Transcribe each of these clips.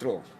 dentro.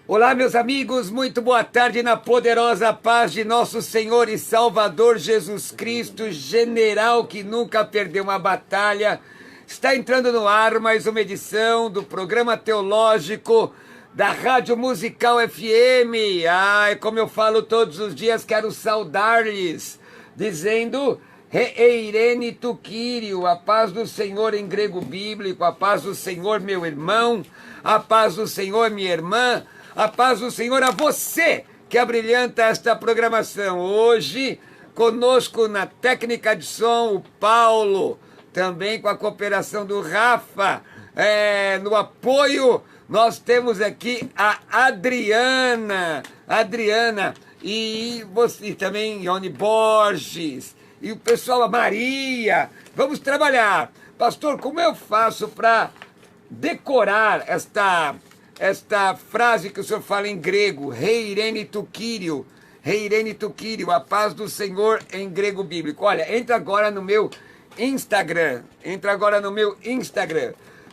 Olá, meus amigos, muito boa tarde na poderosa paz de nosso Senhor e Salvador Jesus Cristo, general que nunca perdeu uma batalha. Está entrando no ar mais uma edição do programa teológico da Rádio Musical FM. Ai, como eu falo todos os dias, quero saudar-lhes, dizendo: Reirene tu Kyrio, a paz do Senhor em grego bíblico, a paz do Senhor, meu irmão, a paz do Senhor, minha irmã, a paz do Senhor a você que abrilhanta esta programação. Hoje, conosco na técnica de som, o Paulo, também com a cooperação do Rafa, no apoio, nós temos aqui a Adriana, e você também, Ione Borges, e o pessoal, a Maria. Vamos trabalhar. Pastor, como eu faço para decorar esta frase que o senhor fala em grego, Reirene tu Kyrio, a paz do Senhor em grego bíblico? Olha, entra agora no meu Instagram,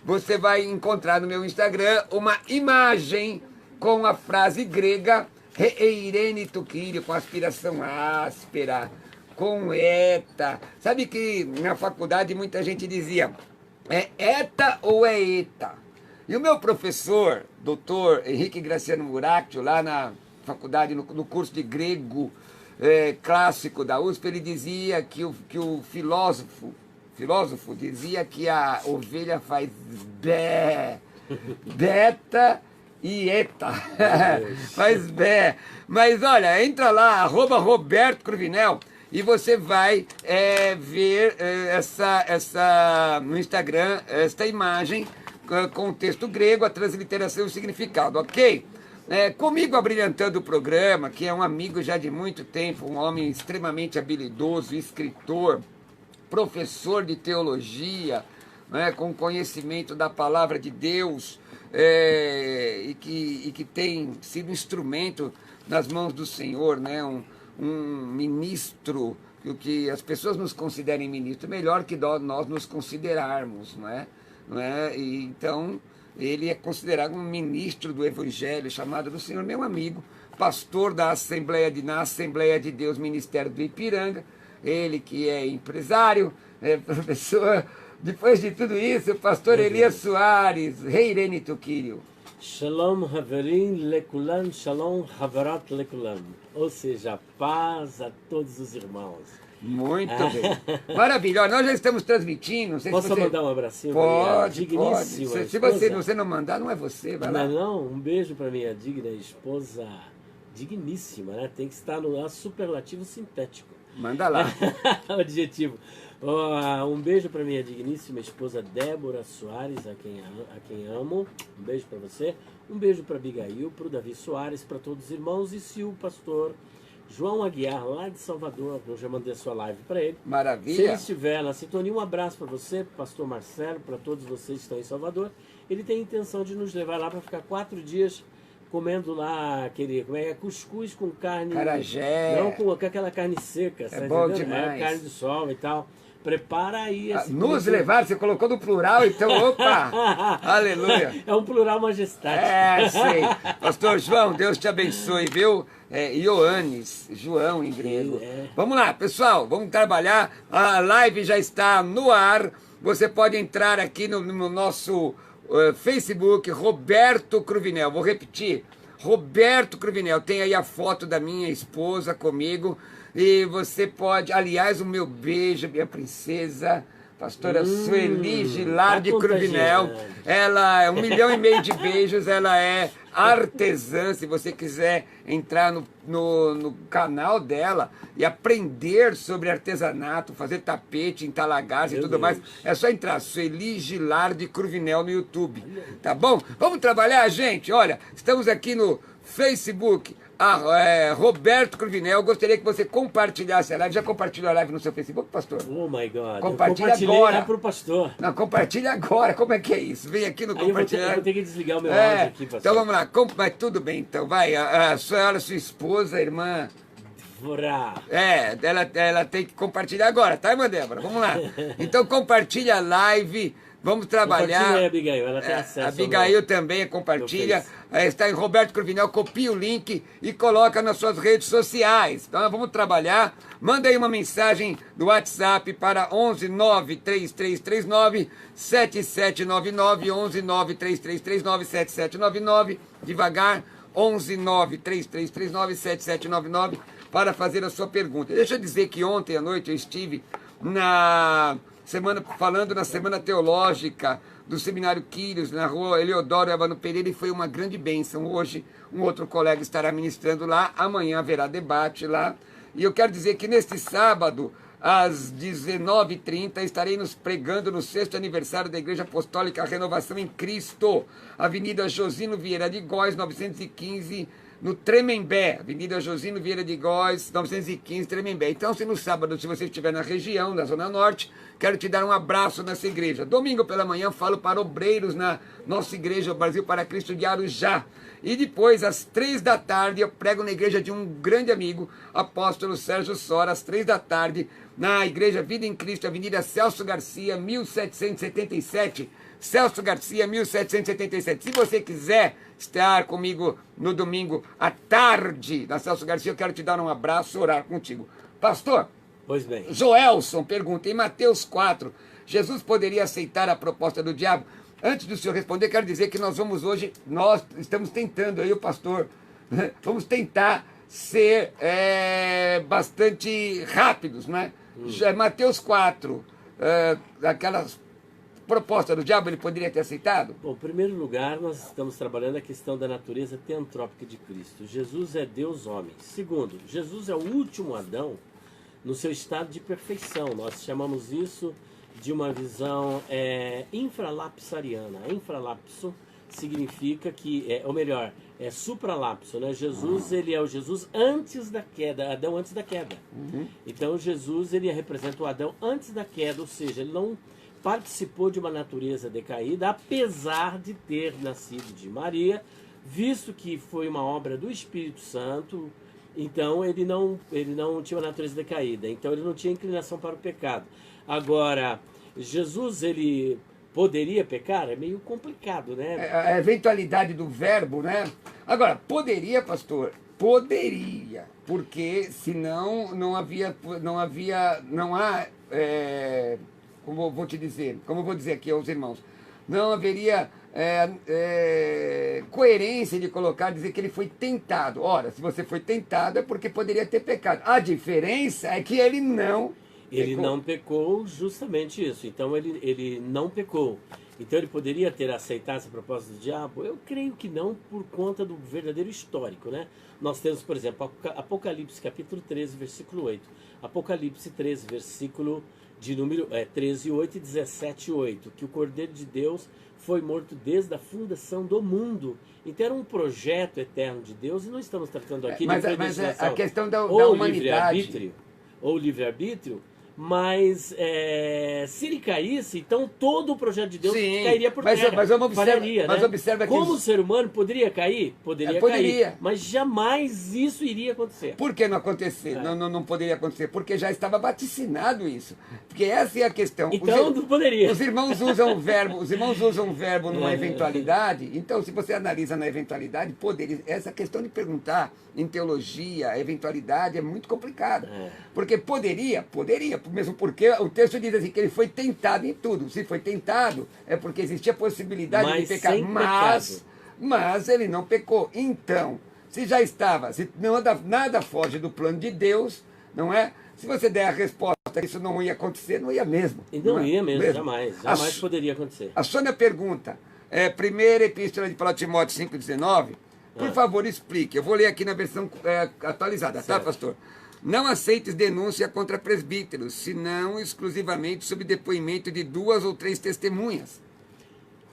você vai encontrar no meu Instagram uma imagem com a frase grega, Reirene tu Kyrio, com aspiração áspera, com eta. Sabe que na faculdade muita gente dizia, é eta ou é eta? E o meu professor, doutor Henrique Graciano Muratio, lá na faculdade, no curso de grego clássico da USP, ele dizia que o filósofo dizia que a ovelha faz bé, beta e eta, faz bé. Mas olha, entra lá, @Roberto Cruvinel, e você vai ver no Instagram, esta imagem, com o texto grego, a transliteração e o significado, ok? Comigo abrilhantando o programa, que é um amigo já de muito tempo, um homem extremamente habilidoso, escritor, professor de teologia, com conhecimento da palavra de Deus, e que tem sido instrumento nas mãos do Senhor, um ministro, que as pessoas nos considerem ministro, melhor que nós nos considerarmos, não é? E então, ele é considerado um ministro do Evangelho, chamado do Senhor, meu amigo, pastor na Assembleia de Deus, Ministério do Ipiranga, ele que é empresário, professor. Depois de tudo isso, o pastor Elias Soares, Reirene tu Kyrio. Shalom Haverim Lekulam, Shalom Haverat Lekulam, ou seja, paz a todos os irmãos. Muito bem. Maravilha. Nós já estamos transmitindo. Não sei Posso se você... mandar um abracinho? Pode. Se você não mandar, não é você. Vai lá. Não, um beijo para minha digna esposa. Digníssima, né? Tem que estar no superlativo sintético. Manda lá. Adjetivo. Um beijo para minha digníssima esposa Débora Soares, a quem amo. Um beijo para você. Um beijo para Abigail, para o Davi Soares, para todos os irmãos. E se o pastor João Aguiar, lá de Salvador, eu já mandei a sua live para ele. Maravilha. Se ele estiver na sintonia, um abraço para você, pastor Marcelo, para todos vocês que estão em Salvador. Ele tem a intenção de nos levar lá para ficar 4 dias comendo lá aquele, cuscuz com carne... Carajé. Não com aquela carne seca. É bom entendendo? demais. Carne do sol e tal. Prepara aí esse... Nos levar, você colocou no plural, então, opa! Aleluia! É um plural majestático. Sei. Pastor João, Deus te abençoe, viu? Ioannes, João em grego. Vamos lá, pessoal, vamos trabalhar. A live já está no ar. Você pode entrar aqui no nosso Facebook, Roberto Cruvinel. Vou repetir, Roberto Cruvinel. Tem aí a foto da minha esposa comigo. E você pode, aliás, o meu beijo, minha princesa, pastora Sueli Gilardi Cruvinel. Ela é 1,5 milhão de beijos, ela é artesã. Se você quiser entrar no canal dela e aprender sobre artesanato, fazer tapete, entalagares e tudo mais, é só entrar, Sueli Gilardi Cruvinel no YouTube, tá bom? Vamos trabalhar, gente? Olha, estamos aqui no Facebook, Roberto Cruvinel, gostaria que você compartilhasse a live. Já compartilhou a live no seu Facebook, pastor? Oh my God. Compartilha agora. Para o pastor. Não, compartilha agora. Como é que é isso? Vem aqui no compartilhar. Eu vou ter que desligar o meu áudio aqui, pastor. Então vamos lá. Mas tudo bem, então. Vai. A senhora, sua esposa, a irmã... Ela tem que compartilhar agora, tá, irmã Débora? Vamos lá. Então compartilha a live. Vamos trabalhar. Compartilha a Abigail, ela tem acesso. A Abigail também compartilha. Está em Roberto Cruvinel, copia o link e coloca nas suas redes sociais. Então vamos trabalhar. Manda aí uma mensagem do WhatsApp para 11 93339 7799, 11 93339 7799. Devagar, 11 93339 7799 para fazer a sua pergunta. Deixa eu dizer que ontem à noite eu estive falando na Semana Teológica do Seminário Quírios, na rua Eleodoro Evano Pereira, e foi uma grande bênção. Hoje, um outro colega estará ministrando lá, amanhã haverá debate lá. E eu quero dizer que neste sábado, às 19h30, estarei nos pregando no 6º aniversário da Igreja Apostólica Renovação em Cristo, Avenida Josino Vieira de Góes, 915, no Tremembé, Avenida Josino Vieira de Góes, 915, Tremembé. Então, se no sábado, se você estiver na região, na Zona Norte, quero te dar um abraço nessa igreja. Domingo pela manhã, falo para obreiros na nossa igreja, o Brasil para Cristo de Arujá. E depois, às 3 da tarde, eu prego na igreja de um grande amigo, apóstolo Sérgio Sora, às 3 da tarde, na igreja Vida em Cristo, Avenida Celso Garcia, 1777, Celso Garcia, 1777. Se você quiser estar comigo no domingo à tarde, na Celso Garcia, eu quero te dar um abraço, orar contigo. Pastor, pois bem. Joelson pergunta, em Mateus 4, Jesus poderia aceitar a proposta do diabo? Antes do senhor responder, quero dizer que nós estamos tentando, aí o pastor, vamos tentar ser bastante rápidos, né? Mateus 4, aquelas proposta do diabo, ele poderia ter aceitado? Bom, em primeiro lugar, nós estamos trabalhando a questão da natureza teantrópica de Cristo. Jesus é Deus homem. Segundo, Jesus é o último Adão no seu estado de perfeição. Nós chamamos isso de uma visão infralapsariana. Infralapso significa que, ou melhor, é supralapso, né? Jesus, ele é o Jesus antes da queda, Adão antes da queda. Então, Jesus, ele representa o Adão antes da queda, ou seja, ele não participou de uma natureza decaída, apesar de ter nascido de Maria, visto que foi uma obra do Espírito Santo, então ele não tinha uma natureza decaída, então ele não tinha inclinação para o pecado. Agora, Jesus, ele poderia pecar? É meio complicado, né? A eventualidade do verbo, né? Agora, poderia, pastor? Poderia, porque senão não há, como eu vou dizer aqui aos irmãos, não haveria coerência de dizer que ele foi tentado. Ora, se você foi tentado é porque poderia ter pecado. A diferença é que ele não pecou. Não pecou justamente isso. Então ele não pecou. Então ele poderia ter aceitado essa proposta do diabo? Eu creio que não, por conta do verdadeiro histórico, né? Nós temos, por exemplo, Apocalipse capítulo 13, versículo 8. Apocalipse 13, versículo de número 13, 8 e 17, 8. Que o Cordeiro de Deus foi morto desde a fundação do mundo. Então era um projeto eterno de Deus e não estamos tratando aqui de predestinação. A questão da humanidade. Ou livre-arbítrio. Mas se ele caísse, então todo o projeto de Deus cairia por terra. Mas observa que como o ser humano poderia cair? Poderia cair. Mas jamais isso iria acontecer. Por que não acontecer? Não poderia acontecer. Porque já estava vaticinado isso. Porque essa é a questão. Então não poderia. Os irmãos usam o verbo numa eventualidade. Então, se você analisa na eventualidade, poderia. Essa questão de perguntar em teologia, a eventualidade é muito complicada. Porque poderia, mesmo porque o texto diz assim que ele foi tentado em tudo. Se foi tentado, é porque existia a possibilidade de pecar. Mas ele não pecou. Então, se já estava, se nada foge do plano de Deus, não é? Se você der a resposta que isso não ia acontecer, não ia mesmo. E não ia mesmo, jamais poderia acontecer. A Sônia pergunta, primeira epístola de Paulo a Timóteo 5,19, por favor, explique. Eu vou ler aqui na versão atualizada, certo. Tá, pastor? Não aceites denúncia contra presbíteros, senão exclusivamente sob depoimento de 2 ou 3 testemunhas.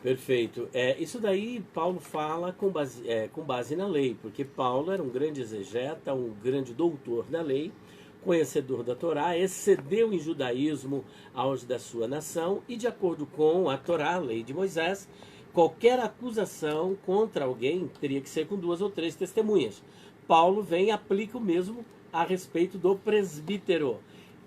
Perfeito. Isso daí Paulo fala com base na lei, porque Paulo era um grande exegeta, um grande doutor da lei, conhecedor da Torá, excedeu em judaísmo aos da sua nação e, de acordo com a Torá, a lei de Moisés, qualquer acusação contra alguém teria que ser com 2 ou 3 testemunhas. Paulo vem e aplica o mesmo a respeito do presbítero,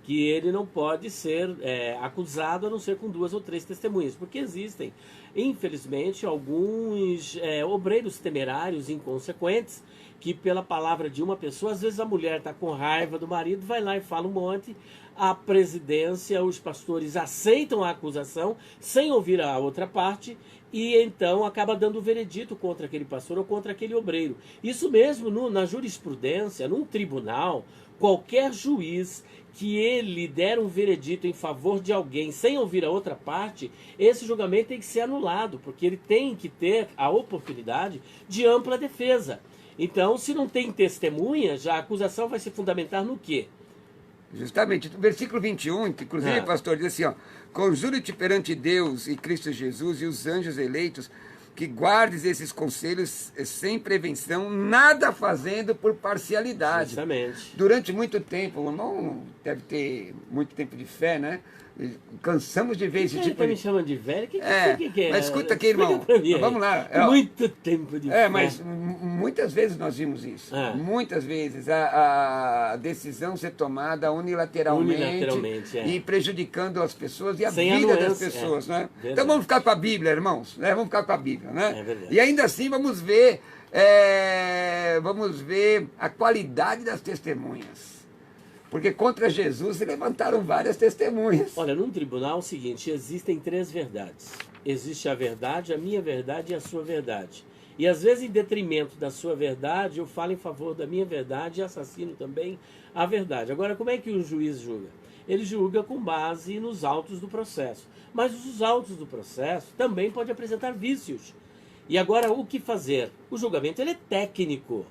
que ele não pode ser acusado a não ser com 2 ou 3 testemunhas, porque existem, infelizmente, alguns obreiros temerários, inconsequentes, que pela palavra de uma pessoa, às vezes a mulher está com raiva do marido, vai lá e fala um monte, a presidência, os pastores aceitam a acusação sem ouvir a outra parte e então acaba dando o veredito contra aquele pastor ou contra aquele obreiro. Isso mesmo na jurisprudência, num tribunal, qualquer juiz que ele der um veredito em favor de alguém sem ouvir a outra parte, esse julgamento tem que ser anulado, porque ele tem que ter a oportunidade de ampla defesa. Então, se não tem testemunha, já a acusação vai se fundamentar no quê? Justamente, no versículo 21, que inclusive o pastor diz assim, ó, conjuro-te perante Deus e Cristo Jesus e os anjos eleitos, que guardes esses conselhos sem prevenção, nada fazendo por parcialidade. Justamente. Durante muito tempo, o irmão deve ter muito tempo de fé, né? Cansamos de ver esse tipo Tá me chamando de velho? Que é? Mas escuta aqui, irmão. Vamos lá. Muito tempo de fé. Mas muitas vezes nós vimos isso. Muitas vezes a decisão ser tomada unilateralmente e prejudicando as pessoas e a sem vida das pessoas, né? Então vamos ficar com a Bíblia, irmãos. Né? Vamos ficar com a Bíblia, né? É verdade. E ainda assim vamos ver a qualidade das testemunhas. Porque contra Jesus se levantaram várias testemunhas. Olha, num tribunal é o seguinte, existem 3 verdades. Existe a verdade, a minha verdade e a sua verdade. E às vezes, em detrimento da sua verdade, eu falo em favor da minha verdade e assassino também a verdade. Agora, como é que o juiz julga? Ele julga com base nos autos do processo. Mas os autos do processo também podem apresentar vícios. E agora, o que fazer? O julgamento ele é técnico.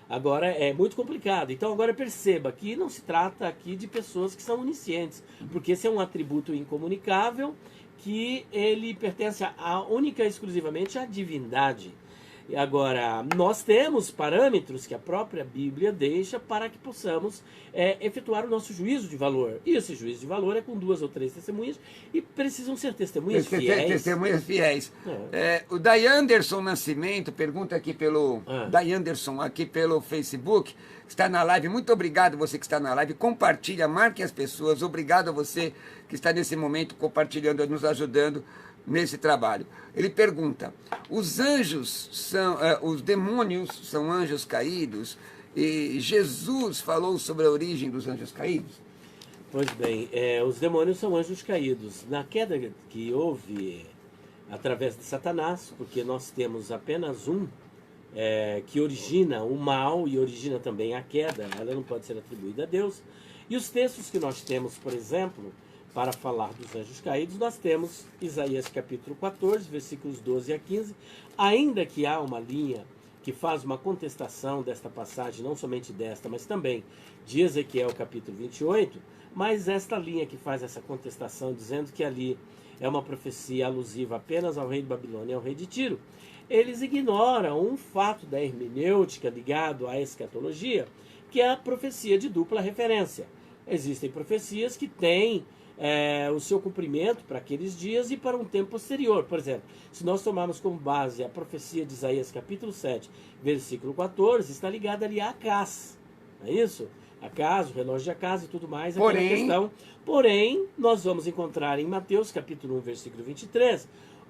Agora é muito complicado. Então agora perceba que não se trata aqui de pessoas que são oniscientes, porque esse é um atributo incomunicável que ele pertence única e exclusivamente à divindade. E agora, nós temos parâmetros que a própria Bíblia deixa para que possamos efetuar o nosso juízo de valor. E esse juízo de valor é com 2 ou 3 testemunhas e precisam ser testemunhas fiéis. Testemunhas fiéis. O Dayanderson Nascimento pergunta aqui Dayanderson aqui pelo Facebook, está na live. Muito obrigado você que está na live. Compartilha, marque as pessoas. Obrigado a você que está nesse momento compartilhando, nos ajudando nesse trabalho. Ele pergunta, os demônios são anjos caídos e Jesus falou sobre a origem dos anjos caídos? Pois bem, os demônios são anjos caídos. Na queda que houve através de Satanás, porque nós temos apenas um que origina o mal e origina também a queda, ela não pode ser atribuída a Deus. E os textos que nós temos, por exemplo, para falar dos anjos caídos, nós temos Isaías capítulo 14, versículos 12 a 15, ainda que há uma linha que faz uma contestação desta passagem, não somente desta, mas também de Ezequiel capítulo 28, mas esta linha que faz essa contestação, dizendo que ali é uma profecia alusiva apenas ao rei de Babilônia e ao rei de Tiro, eles ignoram um fato da hermenêutica ligado à escatologia, que é a profecia de dupla referência. Existem profecias que têm o seu cumprimento para aqueles dias e para um tempo posterior. Por exemplo, se nós tomarmos como base a profecia de Isaías capítulo 7, versículo 14, está ligada ali a Acaz, não é isso? Acaz, o relógio de Acaz e tudo mais, aquela questão. Porém, nós vamos encontrar em Mateus capítulo 1, versículo 23,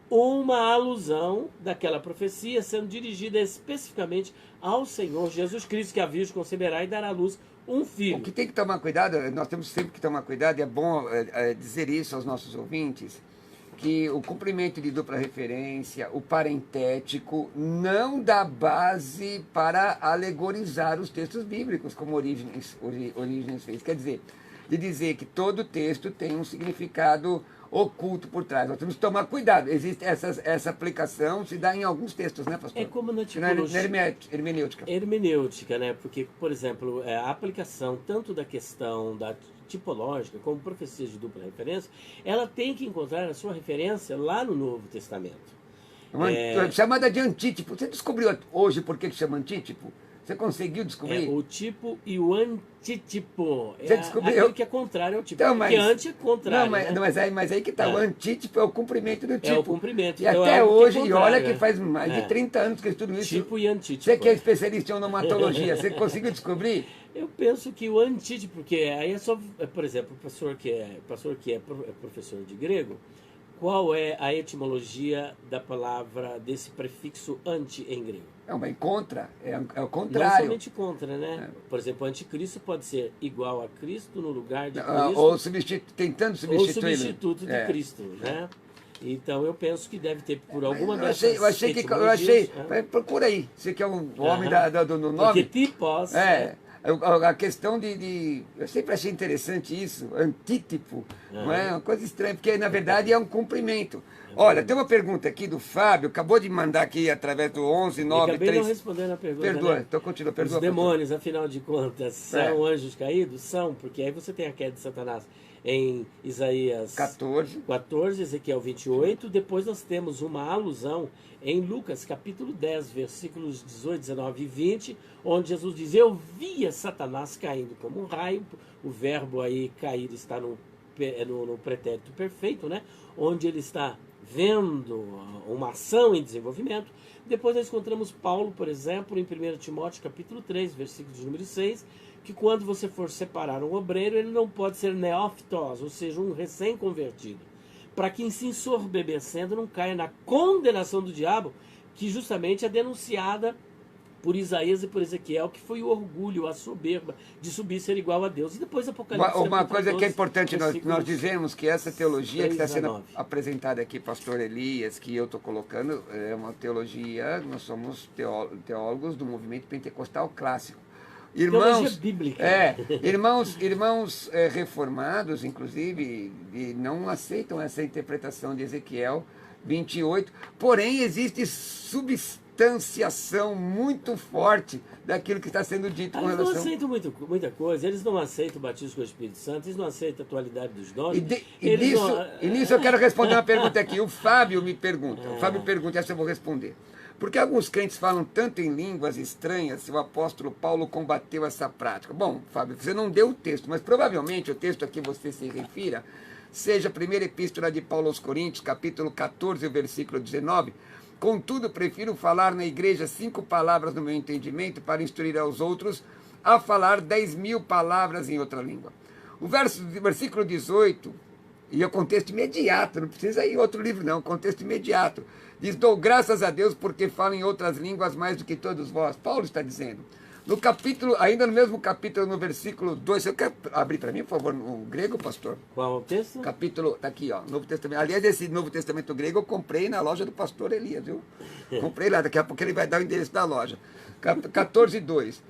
uma alusão daquela profecia sendo dirigida especificamente ao Senhor Jesus Cristo, que a Virgem conceberá e dará à luz um filho. O que tem que tomar cuidado, nós temos sempre que tomar cuidado, e é bom dizer isso aos nossos ouvintes, que o cumprimento de dupla referência, o parentético, não dá base para alegorizar os textos bíblicos, como Orígenes fez. Quer dizer, de dizer que todo texto tem um significado oculto por trás. Nós temos que tomar cuidado. Existe essa aplicação, se dá em alguns textos, né, pastor? É como na tipologia. Hermenêutica. Hermenêutica, né? Porque, por exemplo, a aplicação tanto da questão da tipológica como profecias de dupla referência, ela tem que encontrar a sua referência lá no Novo Testamento. Chamada de antítipo. Você descobriu hoje por que chama antítipo? Você conseguiu descobrir? O tipo e o antítipo. Você descobriu? Aquilo que é contrário ao tipo. Então, Porque anti é contrário. Mas aí que tá. O antítipo é o comprimento do tipo. É o comprimento. E então até algo que é hoje, e olha contrário, que né? faz mais de 30 anos que eu estudo isso. Tipo e antítipo. Você que é especialista em onomatologia, você conseguiu descobrir? Eu penso que o antítipo, porque aí é só, por exemplo, o pastor que é professor de grego, qual é a etimologia da palavra desse prefixo anti em grego? É uma contra, é o Não contrário. somente contra, né? Por exemplo, anticristo pode ser igual a Cristo no lugar de Cristo. Ou tentando substituir. Ou substituto de Cristo, né? Então eu penso que deve ter por alguma dessas eu achei, procura aí, você que é um homem do nome. Porque tipos... A questão eu sempre achei interessante isso, antítipo, não é uma coisa estranha, porque na verdade é um cumprimento. Olha, tem uma pergunta aqui do Fábio, acabou de mandar aqui através do 11, 9, acabei 3... não respondendo a pergunta, Perdoa, né? então continua, perdoa. Os demônios, afinal de contas, são anjos caídos? São, porque aí você tem a queda de Satanás em Isaías 14, Ezequiel 28, depois nós temos uma alusão em Lucas capítulo 10, versículos 18, 19 e 20, onde Jesus diz, eu via Satanás caindo como um raio, o verbo aí cair está no pretérito perfeito, né? Onde ele está vendo uma ação em desenvolvimento. Depois nós encontramos Paulo, por exemplo, em 1 Timóteo capítulo 3, versículo de número 6, que quando você for separar um obreiro, ele não pode ser neófitos, ou seja, um recém-convertido, para que se ensoberbecendo não caia na condenação do diabo, que justamente é denunciada por Isaías e por Ezequiel, que foi o orgulho, a soberba de subir e ser igual a Deus. E depois Apocalipse. Uma coisa que é importante nós dizemos que essa teologia que está sendo apresentada aqui, pastor Elias, que eu estou colocando, é uma teologia, nós somos teólogos do movimento pentecostal clássico. Irmãos, bíblica. Irmãos reformados, inclusive, não aceitam essa interpretação de Ezequiel 28, porém existe substanciação muito forte daquilo que está sendo dito com relação... Eles não aceitam muita coisa, eles não aceitam o batismo com o Espírito Santo, eles não aceitam a atualidade dos dons. E nisso eu quero responder uma pergunta aqui. O Fábio me pergunta, essa eu vou responder. Porque alguns crentes falam tanto em línguas estranhas se o apóstolo Paulo combateu essa prática? Bom, Fábio, você não deu o texto, mas provavelmente o texto a que você se refira seja a primeira epístola de Paulo aos Coríntios, capítulo 14, versículo 19. Contudo, prefiro falar na igreja 5 palavras no meu entendimento para instruir aos outros a falar 10.000 palavras em outra língua. O versículo 18, e é o contexto imediato, não precisa ir outro livro não, contexto imediato. Diz, dou graças a Deus porque falo em outras línguas mais do que todos vós. Paulo está dizendo. No capítulo, ainda no mesmo capítulo, no versículo 2, você quer abrir para mim, por favor, o grego, pastor? Qual o texto? Capítulo, tá aqui, ó, Novo Testamento. Aliás, esse Novo Testamento grego eu comprei na loja do pastor Elias, viu? Comprei lá, daqui a pouco ele vai dar o endereço da loja. 14:2.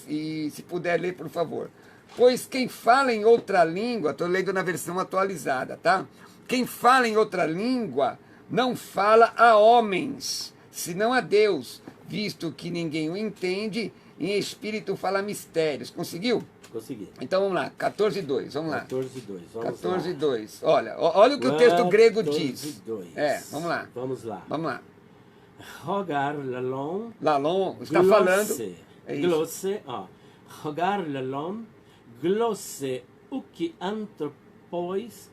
E se puder ler, por favor. Pois quem fala em outra língua, estou lendo na versão atualizada, tá? Quem fala em outra língua não fala a homens, senão a Deus, visto que ninguém o entende, em espírito fala mistérios. Conseguiu? Consegui. Então vamos lá, 14:2, vamos lá. 14:2, vamos 14:2. Olha o que o texto grego diz. 14:2. Vamos lá. Vamos lá. Vamos lá. Rogar lalon. Lalon está falando. É isso. Glosse, rogar lalon, glosse uki antropois,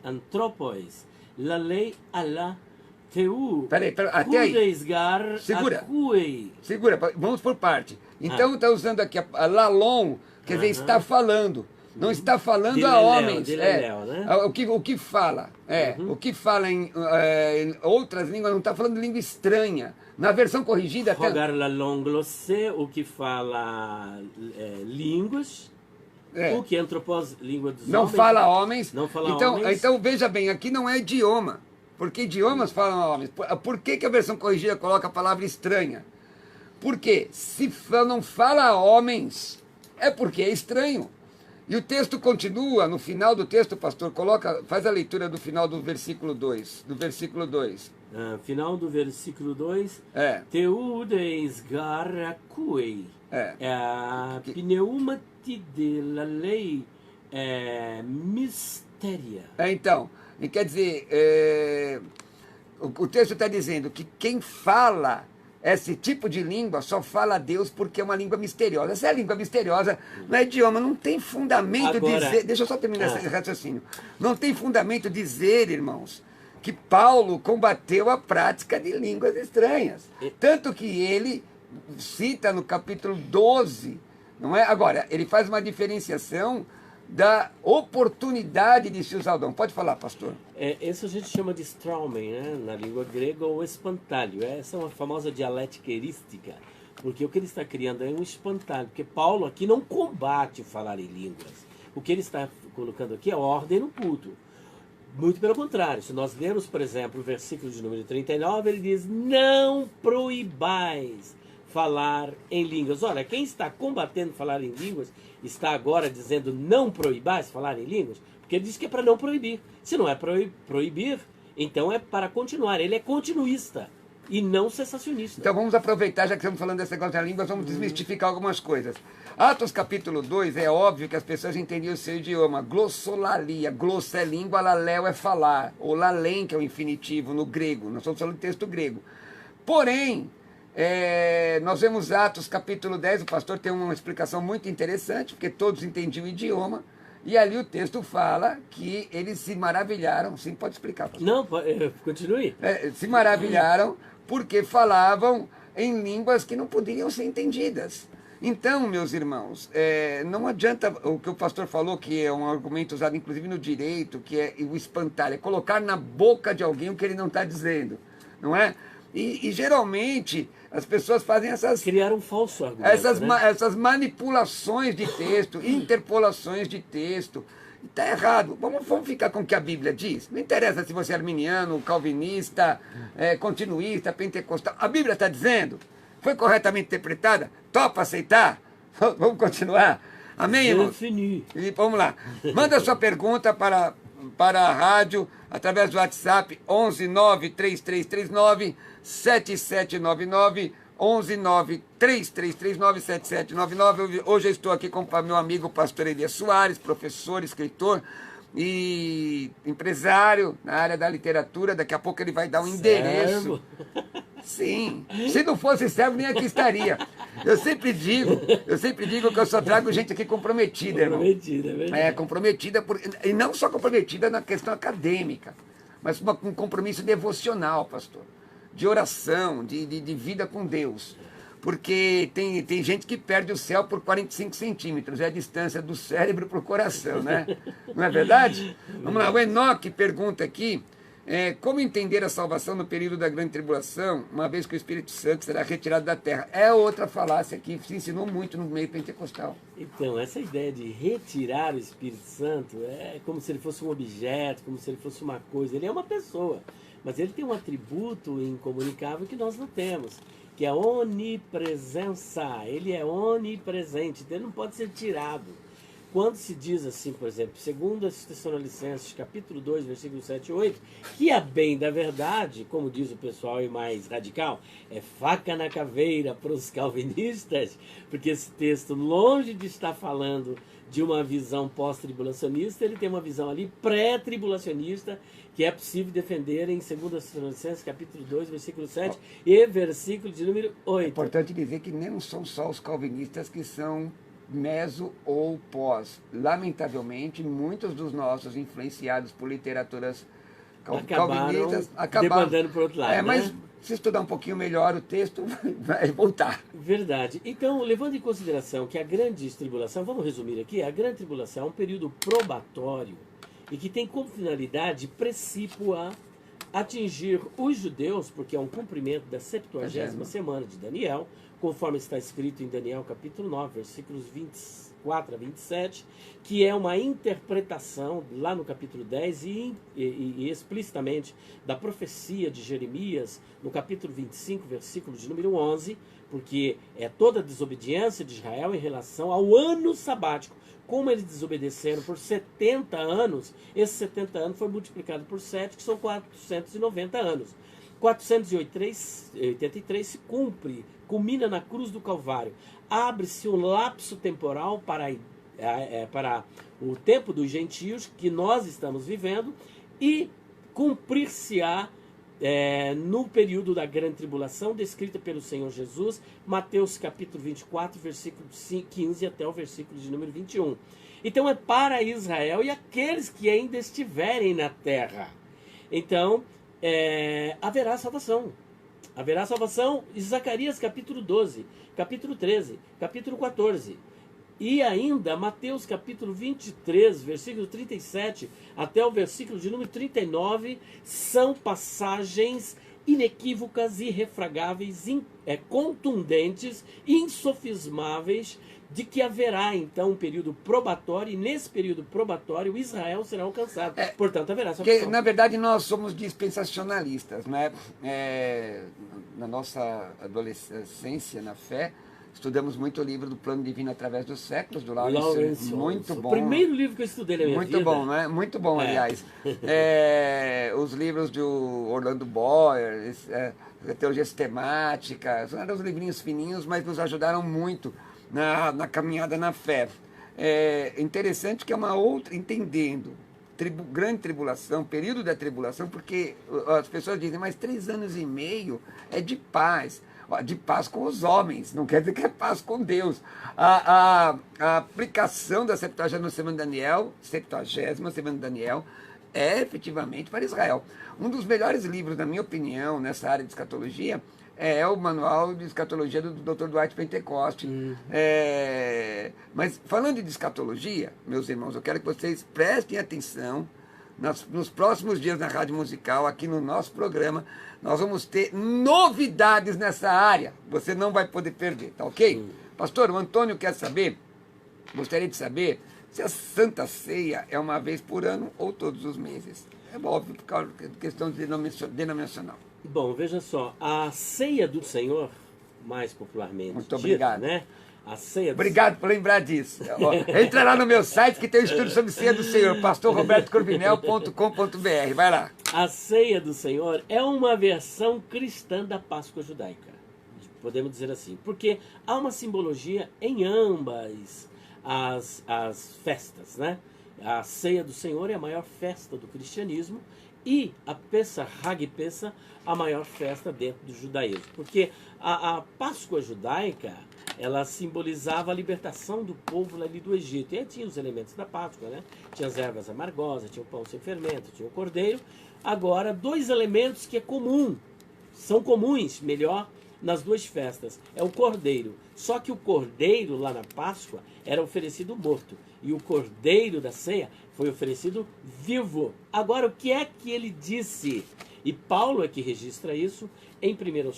la lei alla teu. Peraí, até aí. Segura. Segura, vamos por parte. Então está usando aqui a lalon, quer dizer, está falando. Não está falando a homens. Né? O que fala. O que fala em outras línguas, não está falando língua estranha. Na versão corrigida... Rogar lalon glosse, o que fala línguas... O que antropos, língua dos não homens. Fala homens. Não fala homens. Então, veja bem, aqui não é idioma. Porque idiomas falam homens. Por que a versão corrigida coloca a palavra estranha? Porque se não fala homens, é porque é estranho. E o texto continua, no final do texto, pastor, faz a leitura do final do versículo 2. Final do versículo 2. Teudes garacui. Pneumati de la lei misteria. Então, quer dizer, o texto está dizendo que quem fala esse tipo de língua só fala a Deus porque é uma língua misteriosa. Essa é a língua misteriosa, não é idioma, não tem fundamento Agora, dizer... Deixa eu só terminar esse raciocínio. Não tem fundamento dizer, irmãos, que Paulo combateu a prática de línguas estranhas. Tanto que ele cita no capítulo 12, não é? Agora, ele faz uma diferenciação da oportunidade de se usar o dom. Pode falar, pastor. Isso a gente chama de Straumen, né? Na língua grega, ou espantalho. Essa é uma famosa dialética erística, porque o que ele está criando é um espantalho, porque Paulo aqui não combate o falar em línguas. O que ele está colocando aqui é ordem no culto. Muito pelo contrário, se nós lermos, por exemplo, o versículo de número 39, ele diz: não proibais falar em línguas. Olha, quem está combatendo falar em línguas está agora dizendo não proibais falar em línguas, porque ele diz que é para não proibir. Se não é proibir, então é para continuar. Ele é continuista e não cessacionista. Então vamos aproveitar, já que estamos falando desse negócio da língua, vamos desmistificar algumas coisas. Atos capítulo 2, é óbvio que as pessoas entendiam o seu idioma. Glossolalia, glosso é língua, laléu é falar, ou lalém, que é o infinitivo no grego. Nós estamos falando de texto grego. Porém, nós vemos Atos capítulo 10, o pastor tem uma explicação muito interessante, porque todos entendiam o idioma, e ali o texto fala que eles se maravilharam. Sim, pode explicar, pastor. Não, continue. Se maravilharam porque falavam em línguas que não poderiam ser entendidas. Então, meus irmãos, não adianta o que o pastor falou, que é um argumento usado inclusive no direito, que é o espantalho, é colocar na boca de alguém o que ele não está dizendo, não é? E geralmente as pessoas fazem criar um falso argumento, essas manipulações de texto, interpolações de texto. Está errado. Vamos ficar com o que a Bíblia diz. Não interessa se você é arminiano, calvinista, continuista, pentecostal. A Bíblia está dizendo. Foi corretamente interpretada? Topa aceitar? Vamos continuar? Amém, irmão? E vamos lá. Manda sua pergunta para a rádio através do WhatsApp 11933397799, 11933397799. Hoje eu estou aqui com o meu amigo pastor Elias Soares, professor, escritor e empresário na área da literatura. Daqui a pouco ele vai dar um endereço. Sim, se não fosse servo, nem aqui estaria. Eu sempre digo que eu só trago gente aqui comprometida, irmão. Comprometida, é verdade. Comprometida, e não só comprometida na questão acadêmica, mas um compromisso devocional, pastor, de oração, de vida com Deus. Porque tem gente que perde o céu por 45 centímetros, é a distância do cérebro para o coração, né? Não é verdade? Vamos lá, o Enoque pergunta aqui, como entender a salvação no período da grande tribulação, uma vez que o Espírito Santo será retirado da terra? É outra falácia que se ensinou muito no meio pentecostal. Então, essa ideia de retirar o Espírito Santo é como se ele fosse um objeto, como se ele fosse uma coisa. Ele é uma pessoa, mas ele tem um atributo incomunicável que nós não temos, que é a onipresença. Ele é onipresente, então ele não pode ser tirado. Quando se diz assim, por exemplo, segundo as Tessalonicenses, capítulo 2, versículo 7 e 8, que a bem da verdade, como diz o pessoal aí mais radical, é faca na caveira para os calvinistas, porque esse texto, longe de estar falando de uma visão pós-tribulacionista, ele tem uma visão ali pré-tribulacionista, que é possível defender em 2 Tessalonicenses, capítulo 2, versículo 7 e versículo de número 8. É importante dizer que nem são só os calvinistas que são meso ou pós. Lamentavelmente, muitos dos nossos, influenciados por literaturas calvinistas, acabaram debandando por outro lado, né? Mas se estudar um pouquinho melhor o texto, vai voltar. Verdade. Então, levando em consideração que a grande tribulação, vamos resumir aqui, a grande tribulação é um período probatório e que tem como finalidade precípua atingir os judeus, porque é um cumprimento da 70ª semana de Daniel, conforme está escrito em Daniel capítulo 9, versículos 24 a 27, que é uma interpretação lá no capítulo 10 e explicitamente da profecia de Jeremias no capítulo 25, versículo de número 11, porque é toda a desobediência de Israel em relação ao ano sabático. Como eles desobedeceram por 70 anos, esses 70 anos foi multiplicado por 7, que são 490 anos. 483 se cumpre, culmina na cruz do Calvário. Abre-se um lapso temporal para o tempo dos gentios que nós estamos vivendo e cumprir-se-á no período da grande tribulação, descrita pelo Senhor Jesus, Mateus capítulo 24, versículo 15 até o versículo de número 21. Então é para Israel e aqueles que ainda estiverem na terra. Então, haverá salvação. Haverá salvação em Zacarias capítulo 12, capítulo 13, capítulo 14. E ainda Mateus capítulo 23, versículo 37 até o versículo de número 39, são passagens inequívocas, irrefragáveis, contundentes, insofismáveis, de que haverá então um período probatório, e nesse período probatório Israel será alcançado. Portanto, haverá salvação. Porque, na verdade, nós somos dispensacionalistas, né? Na nossa adolescência, na fé, estudamos muito o livro do Plano Divino através dos séculos, do Lawrence. Muito bom. O primeiro livro que eu estudei na minha vida. Muito bom, né? Muito bom, aliás. Os livros de Orlando Boyer, Teologia Sistemática, eram os livrinhos fininhos, mas nos ajudaram muito na caminhada na fé. É interessante que é uma outra, entendendo, grande tribulação, período da tribulação, porque as pessoas dizem, mas 3 anos e meio é de paz. De paz com os homens, não quer dizer que é paz com Deus. A aplicação da 70ª semana de Daniel é efetivamente para Israel. Um dos melhores livros, na minha opinião, nessa área de escatologia, é o Manual de Escatologia do Dr. Dwight Pentecoste. Mas falando de escatologia, meus irmãos, eu quero que vocês prestem atenção. Nos próximos dias na Rádio Musical, aqui no nosso programa, nós vamos ter novidades nessa área. Você não vai poder perder, tá ok? Pastor, o Antônio gostaria de saber se a Santa Ceia é uma vez por ano ou todos os meses. É óbvio, por causa de questão denominacional. Bom, veja só, a Ceia do Senhor, mais popularmente muito obrigado, né? A ceia do Obrigado por lembrar disso. Entra lá no meu site que tem o estudo sobre ceia do Senhor, pastorrobertocorvinel.com.br. Vai lá. A ceia do Senhor é uma versão cristã da Páscoa judaica, podemos dizer assim, porque há uma simbologia em ambas as festas, né? A ceia do Senhor é a maior festa do cristianismo e a Hag Pesach, a maior festa dentro do judaísmo, porque a Páscoa judaica, ela simbolizava a libertação do povo ali do Egito. E aí tinha os elementos da Páscoa, né? Tinha as ervas amargosas, tinha o pão sem fermento, tinha o cordeiro. Agora, 2 elementos que são comuns, melhor, nas 2 festas. É o cordeiro. Só que o cordeiro lá na Páscoa era oferecido morto. E o cordeiro da ceia foi oferecido vivo. Agora, o que é que ele disse? E Paulo é que registra isso em 1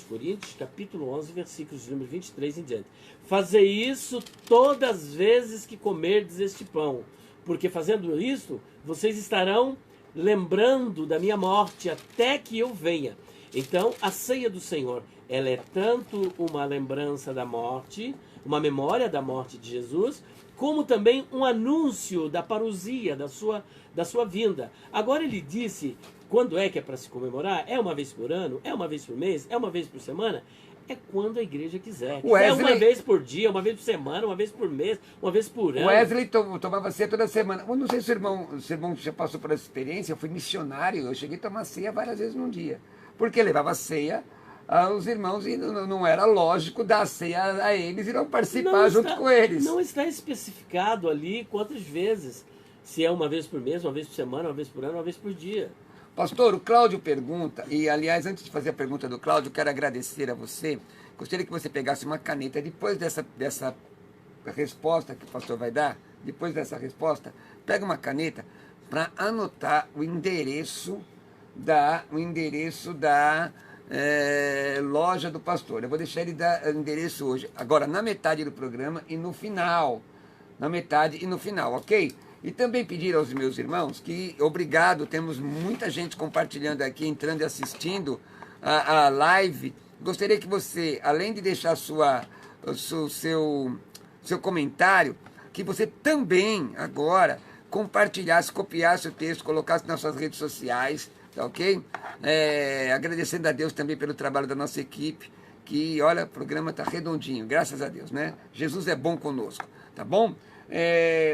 Coríntios, capítulo 11, versículos de número 23 em diante. Fazei isso todas as vezes que comerdes este pão, porque fazendo isso, vocês estarão lembrando da minha morte até que eu venha. Então, a ceia do Senhor, ela é tanto uma lembrança da morte, uma memória da morte de Jesus, como também um anúncio da parousia, da sua vinda. Agora ele disse, quando é que é para se comemorar? É uma vez por ano? É uma vez por mês? É uma vez por semana? É quando a igreja quiser. É uma vez por dia, uma vez por semana, uma vez por mês, uma vez por ano. O Wesley tomava ceia toda semana. Eu não sei se o irmão já passou por essa experiência. Eu fui missionário, eu cheguei a tomar ceia várias vezes num dia. Porque levava ceia aos irmãos e não era lógico dar ceia a eles e não participar junto com eles. Não está especificado ali quantas vezes. Se é uma vez por mês, uma vez por semana, uma vez por ano, uma vez por dia. Pastor, o Cláudio pergunta, e aliás, antes de fazer a pergunta do Cláudio, quero agradecer a você. Gostaria que você pegasse uma caneta, depois dessa resposta que o pastor vai dar, depois dessa resposta, pega uma caneta para anotar o endereço da loja do pastor. Eu vou deixar ele dar o endereço hoje, agora na metade do programa e no final. Na metade e no final, ok? E também pedir aos meus irmãos que, obrigado, temos muita gente compartilhando aqui, entrando e assistindo a live. Gostaria que você, além de deixar seu comentário, que você também agora compartilhasse, copiasse o texto, colocasse nas suas redes sociais, tá ok? Agradecendo a Deus também pelo trabalho da nossa equipe, que, olha, o programa está redondinho, graças a Deus, né? Jesus é bom conosco, tá bom?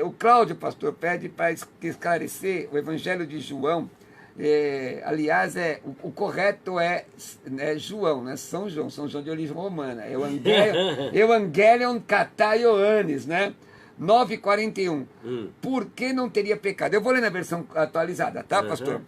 O Cláudio, pastor, pede para esclarecer o Evangelho de João, aliás, o correto é João, né? São João de origem romana. Evangelion kata Ioannis, né? 9:41. Por que não teria pecado? Eu vou ler na versão atualizada, tá, pastor?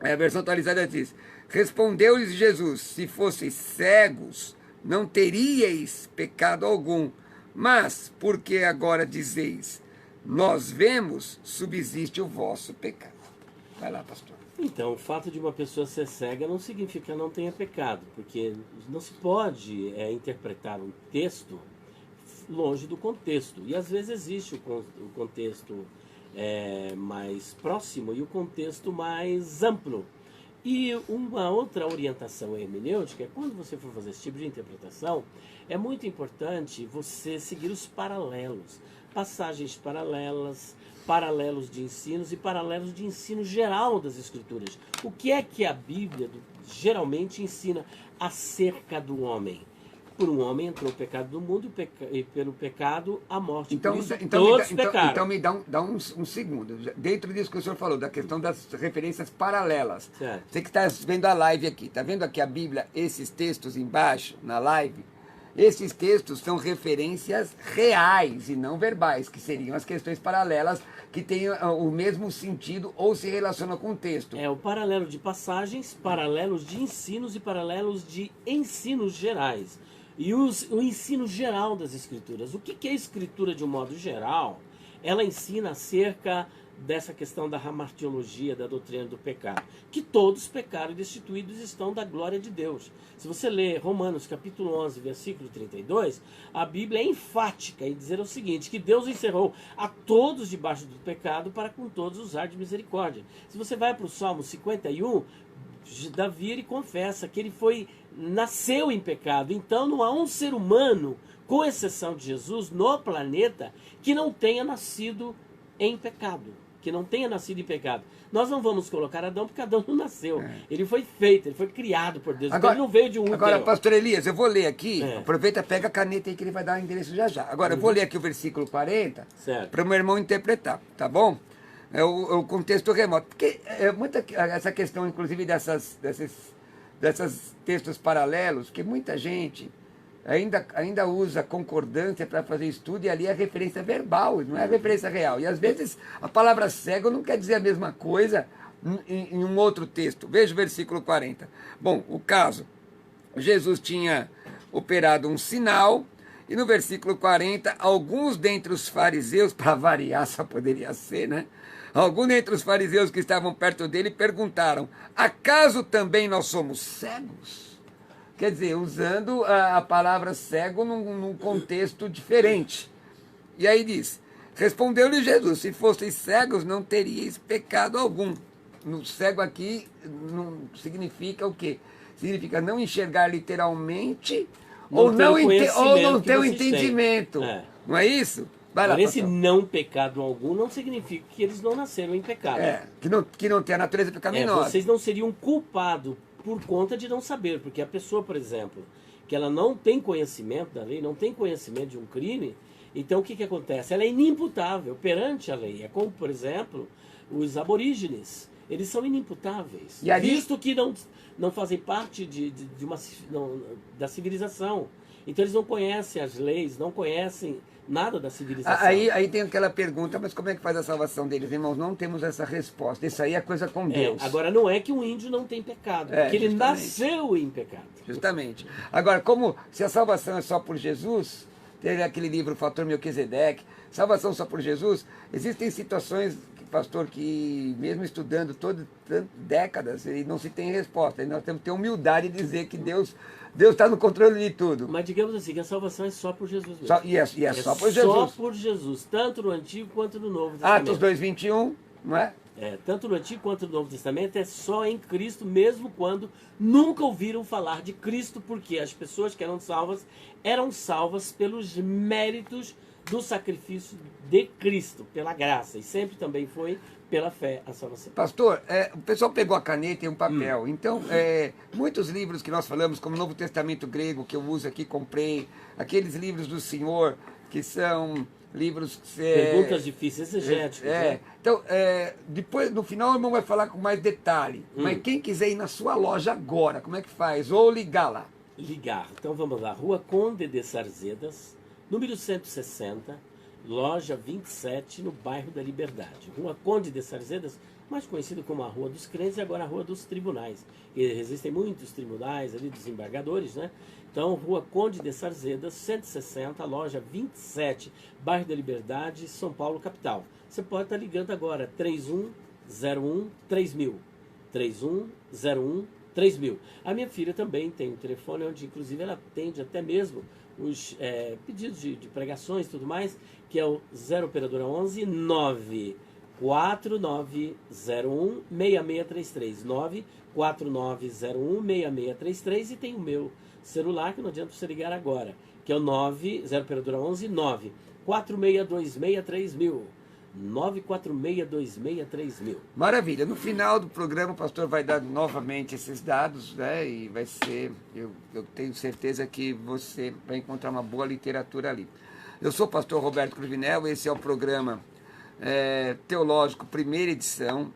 A versão atualizada diz: respondeu-lhes Jesus: se fosseis cegos, não teríeis pecado algum. Mas, porque agora dizeis, nós vemos, subsiste o vosso pecado. Vai lá, pastor. Então, o fato de uma pessoa ser cega não significa que não tenha pecado, porque não se pode interpretar um texto longe do contexto. E às vezes existe o contexto mais próximo e o contexto mais amplo. E uma outra orientação hermenêutica é quando você for fazer esse tipo de interpretação, é muito importante você seguir os paralelos, passagens paralelas, paralelos de ensinos e paralelos de ensino geral das Escrituras. O que é que a Bíblia geralmente ensina acerca do homem? Por um homem entrou o pecado do mundo e pelo pecado a morte. Então, por isso, todos pecaram. Então me dá um segundo. Dentro disso que o senhor falou, da questão das referências paralelas. Certo. Você que está vendo a live aqui, está vendo aqui a Bíblia, esses textos embaixo, na live? Esses textos são referências reais e não verbais, que seriam as questões paralelas que têm o mesmo sentido ou se relacionam com o texto. É o paralelo de passagens, paralelos de ensinos e paralelos de ensinos gerais. E o ensino geral das Escrituras. O que é a Escritura de um modo geral? Ela ensina acerca dessa questão da hamartiologia, da doutrina do pecado. Que todos pecaram e destituídos estão da glória de Deus. Se você ler Romanos capítulo 11, versículo 32, a Bíblia é enfática em dizer o seguinte, que Deus encerrou a todos debaixo do pecado para com todos usar de misericórdia. Se você vai para o Salmo 51, Davi ele confessa que ele nasceu em pecado. Então não há um ser humano, com exceção de Jesus, no planeta, que não tenha nascido em pecado. Que não tenha nascido em pecado. Nós não vamos colocar Adão porque Adão não nasceu. Ele foi feito, ele foi criado por Deus. Agora, então ele não veio de um útero. Agora, pastor Elias, eu vou ler aqui. Aproveita, pega a caneta aí que ele vai dar o endereço já. Agora, eu vou ler aqui o versículo 40 para o meu irmão interpretar, tá bom? É o contexto remoto. Porque essa questão, inclusive, desses textos paralelos, que muita gente ainda usa concordância para fazer estudo e ali é referência verbal, não é referência real. E às vezes a palavra cego não quer dizer a mesma coisa em um outro texto. Veja o versículo 40. Bom, o caso, Jesus tinha operado um sinal e no versículo 40, alguns dentre os fariseus, para variar só poderia ser, né? Alguns dentre os fariseus que estavam perto dele perguntaram, acaso também nós somos cegos? Quer dizer, usando a palavra cego num contexto diferente. E aí diz, respondeu-lhe Jesus, se fosseis cegos não teríeis pecado algum. No cego aqui não significa o quê? Significa não enxergar literalmente ou não ter o entendimento. Não é isso? Agora, esse não pecado algum não significa que eles não nasceram em pecado. Que não tem a natureza pecaminosa. Vocês não seriam culpados por conta de não saber, porque a pessoa, por exemplo, que ela não tem conhecimento da lei, não tem conhecimento de um crime, então o que acontece? Ela é inimputável perante a lei. É como, por exemplo, os aborígenes. Eles são inimputáveis, visto que não fazem parte da civilização. Então eles não conhecem as leis, não conhecem nada da civilização. Aí tem aquela pergunta, mas como é que faz a salvação deles? Irmãos, não temos essa resposta. Isso aí é coisa com Deus. Agora, não é que um índio não tem pecado, porque ele nasceu em pecado. Justamente. Agora, se a salvação é só por Jesus, tem aquele livro, Fator Melquisedeque, salvação só por Jesus, existem situações, pastor, que mesmo estudando décadas, e não se tem resposta. E nós temos que ter humildade de dizer que Deus está no controle de tudo. Mas digamos assim, que a salvação é só por Jesus mesmo. É só por Jesus. Só por Jesus, tanto no Antigo quanto no Novo Testamento. Atos 2:21, não é? Tanto no Antigo quanto no Novo Testamento é só em Cristo, mesmo quando nunca ouviram falar de Cristo, porque as pessoas que eram salvas pelos méritos do sacrifício de Cristo, pela graça, e sempre também foi pela fé a salvação. Pastor, o pessoal pegou a caneta e um papel, então muitos livros que nós falamos, como o Novo Testamento grego, que eu uso aqui, comprei, aqueles livros do Senhor, que são livros... Perguntas difíceis, exegéticos, né? Então, depois, no final, o irmão vai falar com mais detalhe. Mas quem quiser ir na sua loja agora, como é que faz? Ou ligar lá. Ligar. Então vamos lá. Rua Conde de Sarzedas, número 160, loja 27, no bairro da Liberdade. Rua Conde de Sarzedas, mais conhecido como a Rua dos Crentes e agora a Rua dos Tribunais. E existem muitos tribunais ali, desembargadores, né? Então, Rua Conde de Sarzedas, 160, loja 27, bairro da Liberdade, São Paulo, capital. Você pode estar ligando agora, 3101-3000. 3101-3000. A minha filha também tem um telefone onde, inclusive, ela atende até mesmo os pedidos de pregações e tudo mais, que é o 0 operadora 11 94901 6633 94901 6633 e tem o meu celular que não adianta você ligar agora, que é o 0 operadora 11 946263000 946263000. Maravilha. No final do programa, o pastor vai dar novamente esses dados, né? E vai ser, eu tenho certeza que você vai encontrar uma boa literatura ali. Eu sou o pastor Roberto Cruvinel, esse é o programa Teológico, primeira edição.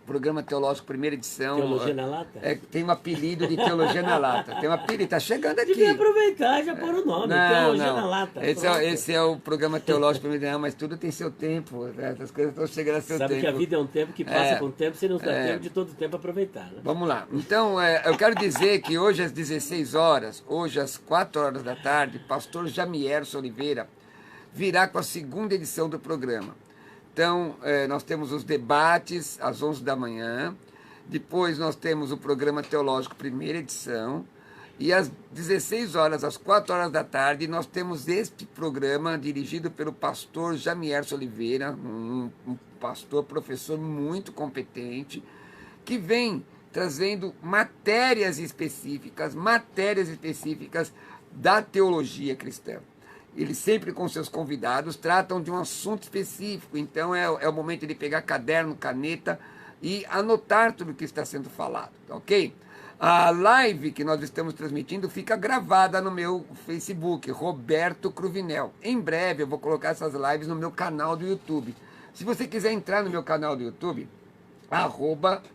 Programa Teológico, primeira edição. Teologia na Lata? Tem um apelido de Teologia na Lata. Tem um apelido, está chegando aqui. Devia aproveitar e já pôr o nome, Teologia na Lata. Esse é o programa Teológico, primeira edição, mas tudo tem seu tempo. Né? As coisas estão chegando a seu tempo. Sabe que a vida é um tempo que passa com o tempo, você não dá tempo de todo o tempo aproveitar. Né? Vamos lá. Então, eu quero dizer que hoje às 16 horas, hoje às 4 horas da tarde, pastor Jamierson Oliveira virá com a segunda edição do programa. Então, nós temos os debates às 11 da manhã, depois nós temos o programa teológico, primeira edição, e às 16 horas, às 4 horas da tarde, nós temos este programa dirigido pelo pastor Jamierson Oliveira, um pastor, professor muito competente, que vem trazendo matérias específicas da teologia cristã. Eles sempre com seus convidados tratam de um assunto específico, então é o momento de pegar caderno, caneta e anotar tudo o que está sendo falado, ok? A live que nós estamos transmitindo fica gravada no meu Facebook, Roberto Cruvinel. Em breve eu vou colocar essas lives no meu canal do YouTube. Se você quiser entrar no meu canal do YouTube, Roberto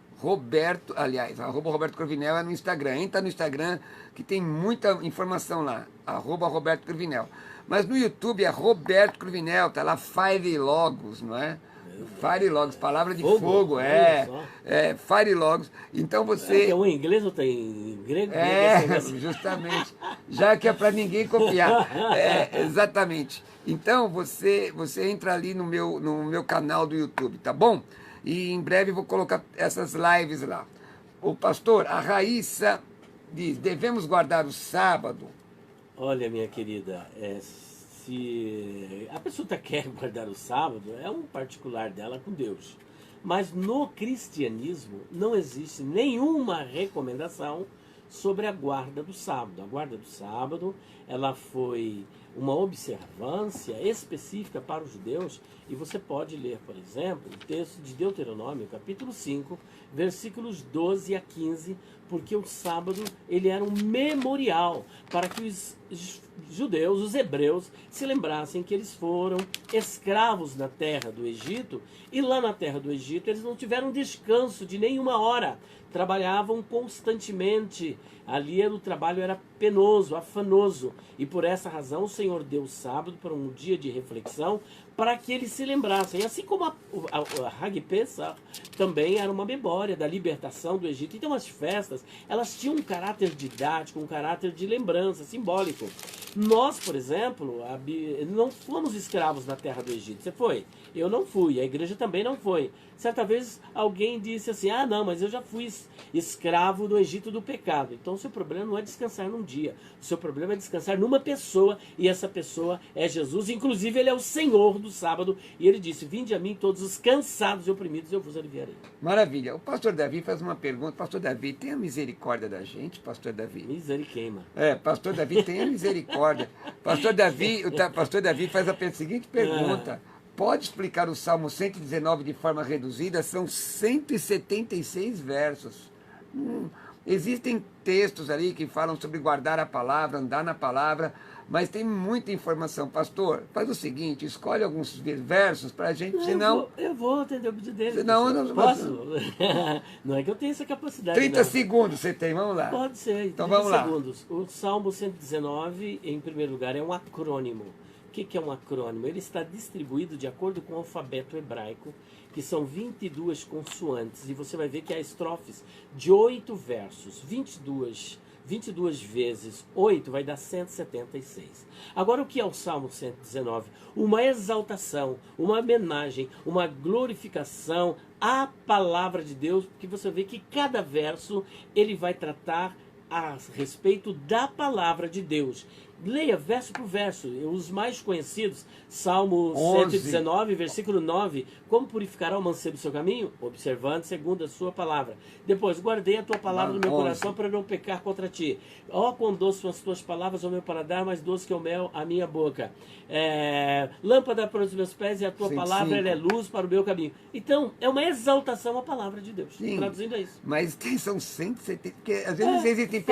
Cruvinel é no Instagram. Entra no Instagram que tem muita informação lá, Roberto Cruvinel. Mas no YouTube é Roberto Cruvinel, tá lá Fire Logos, não é? Fire Logos, palavra de fogo, Fire Logos. Então você... É um em inglês ou tem em grego? Justamente. Já que é para ninguém copiar. Exatamente. Então você entra ali no meu canal do YouTube, tá bom? E em breve eu vou colocar essas lives lá. O pastor, a Raíssa diz, devemos guardar o sábado? Olha, minha querida, se a pessoa quer guardar o sábado, é um particular dela com Deus. Mas no cristianismo não existe nenhuma recomendação sobre a guarda do sábado. A guarda do sábado, ela foi uma observância específica para os judeus, e você pode ler, por exemplo, o texto de Deuteronômio, capítulo 5, versículos 12 a 15, porque o sábado ele era um memorial para que os judeus, os hebreus, se lembrassem que eles foram escravos na terra do Egito, e lá na terra do Egito eles não tiveram descanso de nenhuma hora, trabalhavam constantemente, ali o trabalho era penoso, afanoso, e por essa razão o Senhor deu o sábado para um dia de reflexão, para que eles se lembrassem, assim como a Hag Pesach também era uma memória da libertação do Egito. Então as festas, elas tinham um caráter didático, um caráter de lembrança, simbólico. Nós, por exemplo, não fomos escravos na terra do Egito. Você foi? Eu não fui, a igreja também não foi. Certa vez alguém disse assim, não, mas eu já fui escravo do Egito do pecado. Então o seu problema não é descansar num dia, o seu problema é descansar numa pessoa, e essa pessoa é Jesus. Inclusive ele é o Senhor do sábado, e ele disse, vinde a mim todos os cansados e oprimidos, eu vos aliviarei. Maravilha. O pastor Davi faz uma pergunta. Pastor Davi, tenha misericórdia da gente, pastor Davi. Miseriqueima. Pastor Davi, tenha misericórdia. Pastor Davi faz a seguinte pergunta. Pode explicar o Salmo 119 de forma reduzida? São 176 versos. Existem textos ali que falam sobre guardar a palavra, andar na palavra, mas tem muita informação. Pastor, faz o seguinte, escolhe alguns versos para a gente, senão... Eu vou atender o pedido dele. Senão eu não... Posso? Não é que eu tenho essa capacidade. 30 segundos você tem, vamos lá. Pode ser, então vamos lá. Segundos. O Salmo 119, em primeiro lugar, é um acrônimo. O que é um acrônimo? Ele está distribuído de acordo com o alfabeto hebraico, que são 22 consoantes, e você vai ver que há estrofes de 8 versos, 22 vezes 8 vai dar 176. Agora, o que é o Salmo 119? Uma exaltação, uma homenagem, uma glorificação à palavra de Deus, porque você vê que cada verso ele vai tratar a respeito da palavra de Deus. Leia verso por verso, os mais conhecidos, Salmo 119, versículo 9, como purificará o mancebo seu caminho? Observando segundo a sua palavra. Depois, guardei a tua palavra no meu coração para não pecar contra ti. Ó, quão doces são as tuas palavras ao meu paladar, mais doce que o mel à minha boca. Lâmpada para os meus pés e a tua palavra ela é luz para o meu caminho. Então, é uma exaltação à palavra de Deus. Sim, traduzindo a isso. Mas são 170, porque às vezes existem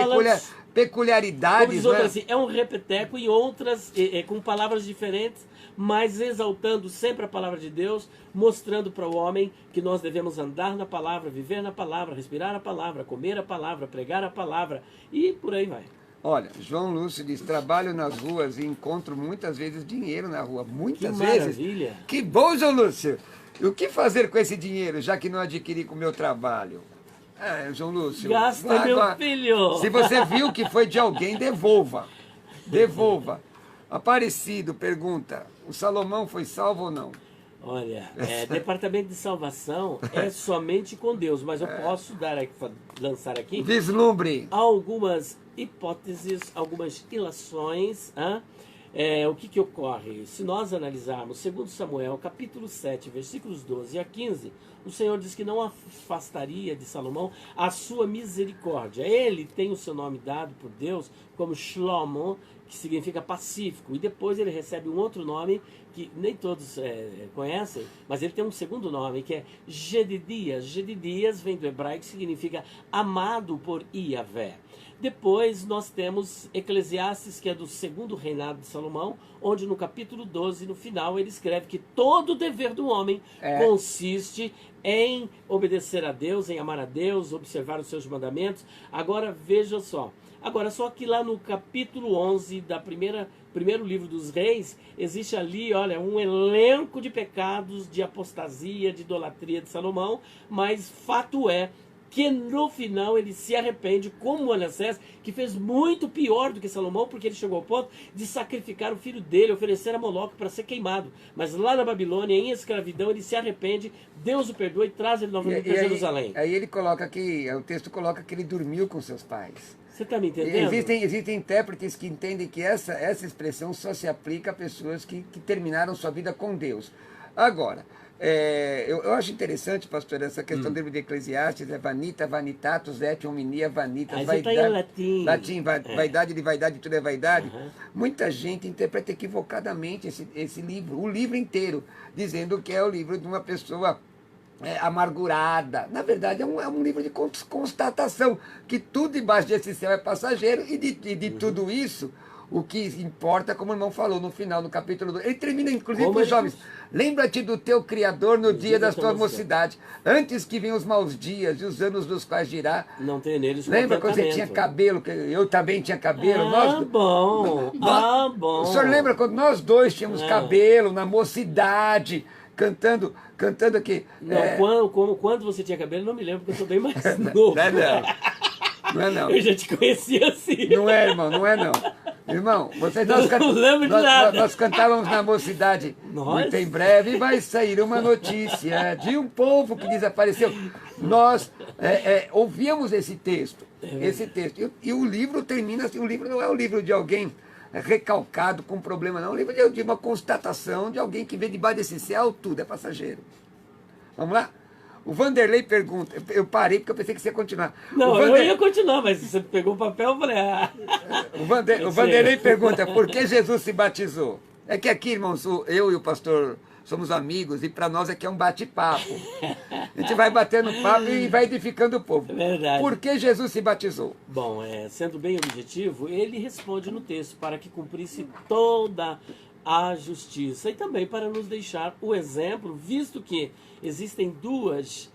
peculiaridades. Né? Assim, é um repeteco em outras, com palavras diferentes, mas exaltando sempre a palavra de Deus, mostrando para o homem que nós devemos andar na palavra, viver na palavra, respirar a palavra, comer a palavra, pregar a palavra e por aí vai. Olha, João Lúcio diz, trabalho nas ruas e encontro muitas vezes dinheiro na rua. Muitas vezes. Maravilha. Que bom, João Lúcio. E o que fazer com esse dinheiro, já que não adquiri com o meu trabalho? João Lúcio. Gasta, meu filho. Se você viu que foi de alguém, devolva. Devolva. Aparecido pergunta, o Salomão foi salvo ou não? Olha, departamento de salvação é somente com Deus, mas eu posso lançar aqui... Vislumbre. Algumas hipóteses, algumas ilações. O que ocorre? Se nós analisarmos 2 Samuel, capítulo 7, versículos 12 a 15, o Senhor diz que não afastaria de Salomão a sua misericórdia. Ele tem o seu nome dado por Deus como Shlomo, que significa pacífico. E depois ele recebe um outro nome que nem todos conhecem, mas ele tem um segundo nome, que é Jedidias. Jedidias vem do hebraico, que significa amado por Iavé. Depois nós temos Eclesiastes, que é do segundo reinado de Salomão, onde no capítulo 12, no final, ele escreve que todo o dever do homem consiste em obedecer a Deus, em amar a Deus, observar os seus mandamentos. Agora, veja só. Agora, só que lá no capítulo 11 da primeiro livro dos reis, existe ali, olha, um elenco de pecados, de apostasia, de idolatria de Salomão, mas fato é que no final ele se arrepende, como Manassés, que fez muito pior do que Salomão, porque ele chegou ao ponto de sacrificar o filho dele, oferecer a Moloque para ser queimado. Mas lá na Babilônia, em escravidão, ele se arrepende, Deus o perdoa e traz ele novamente para Jerusalém. Aí ele coloca que, o texto coloca que ele dormiu com seus pais. Você está me entendendo? Existem intérpretes que entendem que essa expressão só se aplica a pessoas que terminaram sua vida com Deus. Agora, eu acho interessante, pastor, essa questão do livro de Eclesiastes, vanita, vanitatus, et hominia, vanitas, vaidade, tá em latim, vaidade de vaidade, tudo é vaidade. Muita gente interpreta equivocadamente esse livro, o livro inteiro, dizendo que é o livro de uma pessoa amargurada. Na verdade, é um livro de constatação, que tudo embaixo desse céu é passageiro, e de tudo isso, o que importa, como o irmão falou no final, no capítulo 2, ele termina inclusive para os jovens, lembra-te do teu Criador no dia da tua mocidade, antes que venham os maus dias e os anos dos quais dirá. Não tem neles. Lembra quando você tinha cabelo, que eu também tinha cabelo? Bom. O senhor lembra quando nós dois tínhamos cabelo na mocidade, cantando aqui? Não, quando você tinha cabelo, não me lembro, porque eu sou bem mais novo. Não é não. Eu já te conhecia assim. Não é, irmão, não é não. Irmão, não lembro de nada. Nós cantávamos na mocidade. Muito em breve vai sair uma notícia de um povo que desapareceu. Nós ouvíamos esse texto. E o livro termina assim, o livro não é o livro de alguém recalcado com problema, não. O livro é de uma constatação de alguém que vê debaixo desse céu, tudo é passageiro. Vamos lá? O Vanderlei pergunta, eu parei porque eu pensei que você ia continuar. Não, eu ia continuar, mas você pegou o papel, eu falei... O Vanderlei pergunta, por que Jesus se batizou? É que aqui, irmãos, eu e o pastor somos amigos e para nós aqui é um bate-papo. A gente vai batendo papo e vai edificando o povo. É verdade. Por que Jesus se batizou? Bom, sendo bem objetivo, ele responde no texto para que cumprisse toda a justiça e também para nos deixar o exemplo, visto que existem duas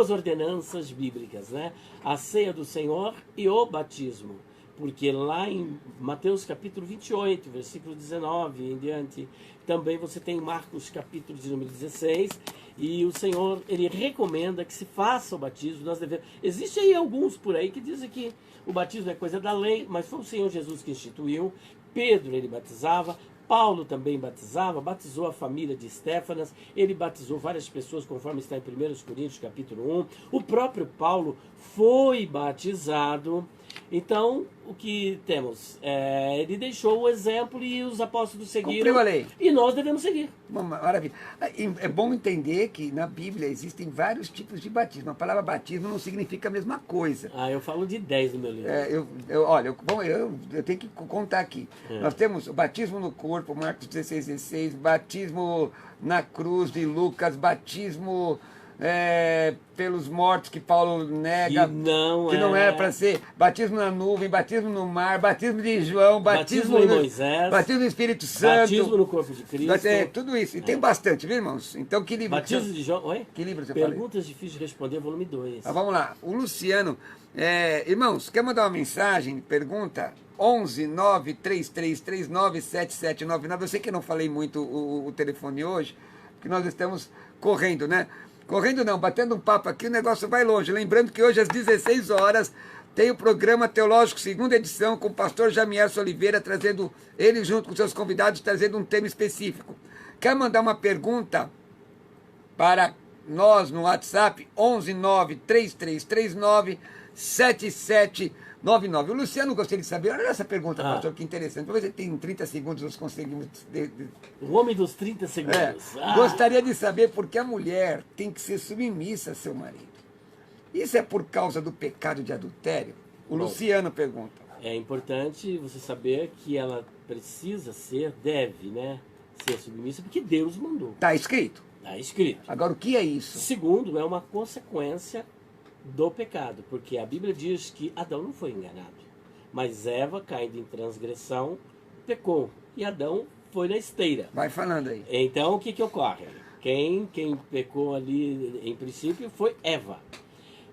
ordenanças bíblicas, né? A ceia do Senhor e o batismo. Porque lá em Mateus capítulo 28, versículo 19 em diante, também você tem Marcos capítulo de número 16, e o Senhor, ele recomenda que se faça o batismo. Existem aí alguns por aí que dizem que o batismo é coisa da lei, mas foi o Senhor Jesus que instituiu. Pedro, ele batizava, Paulo também batizava, batizou a família de Estéfanas, ele batizou várias pessoas, conforme está em 1 Coríntios capítulo 1. O próprio Paulo foi batizado. Então, o que temos? Ele deixou o exemplo e os apóstolos seguiram. Cumpriu a lei. E nós devemos seguir. Maravilha. É bom entender que na Bíblia existem vários tipos de batismo. A palavra batismo não significa a mesma coisa. Eu falo de 10 no meu livro. Eu tenho que contar aqui. Nós temos o batismo no corpo, Marcos 16, batismo na cruz de Lucas, batismo pelos mortos que Paulo nega, que não é para ser, batismo na nuvem, batismo no mar, batismo de João, batismo em Moisés, batismo no Espírito Santo, batismo no corpo de Cristo, tudo isso, e tem bastante, viu, irmãos? Então que livro? Batismo de João, oi? Que livro você Perguntas difíceis de responder, volume 2. Vamos lá, o Luciano, irmãos, quer mandar uma mensagem, pergunta? 11 93339 7799. Eu sei que eu não falei muito o telefone hoje, porque nós estamos correndo, né? Correndo não, batendo um papo aqui, o negócio vai longe. Lembrando que hoje às 16 horas tem o programa Teológico, segunda edição, com o pastor Jamierson Oliveira, trazendo, ele junto com seus convidados, trazendo um tema específico. Quer mandar uma pergunta para nós no WhatsApp? 11 93339 7799. O Luciano gostaria de saber, olha essa pergunta, pastor, que interessante. Talvez ele tenha 30 segundos, nós conseguimos... O homem dos 30 segundos. Gostaria de saber por que a mulher tem que ser submissa a seu marido. Isso é por causa do pecado de adultério? Luciano pergunta. É importante você saber que ela precisa deve, né, ser submissa, porque Deus mandou. Está escrito? Está escrito. Agora, o que é isso? Segundo, é uma consequência do pecado, porque a Bíblia diz que Adão não foi enganado, mas Eva, caindo em transgressão, pecou, e Adão foi na esteira. Vai falando aí. Então, o que ocorre? Quem pecou ali, em princípio, foi Eva.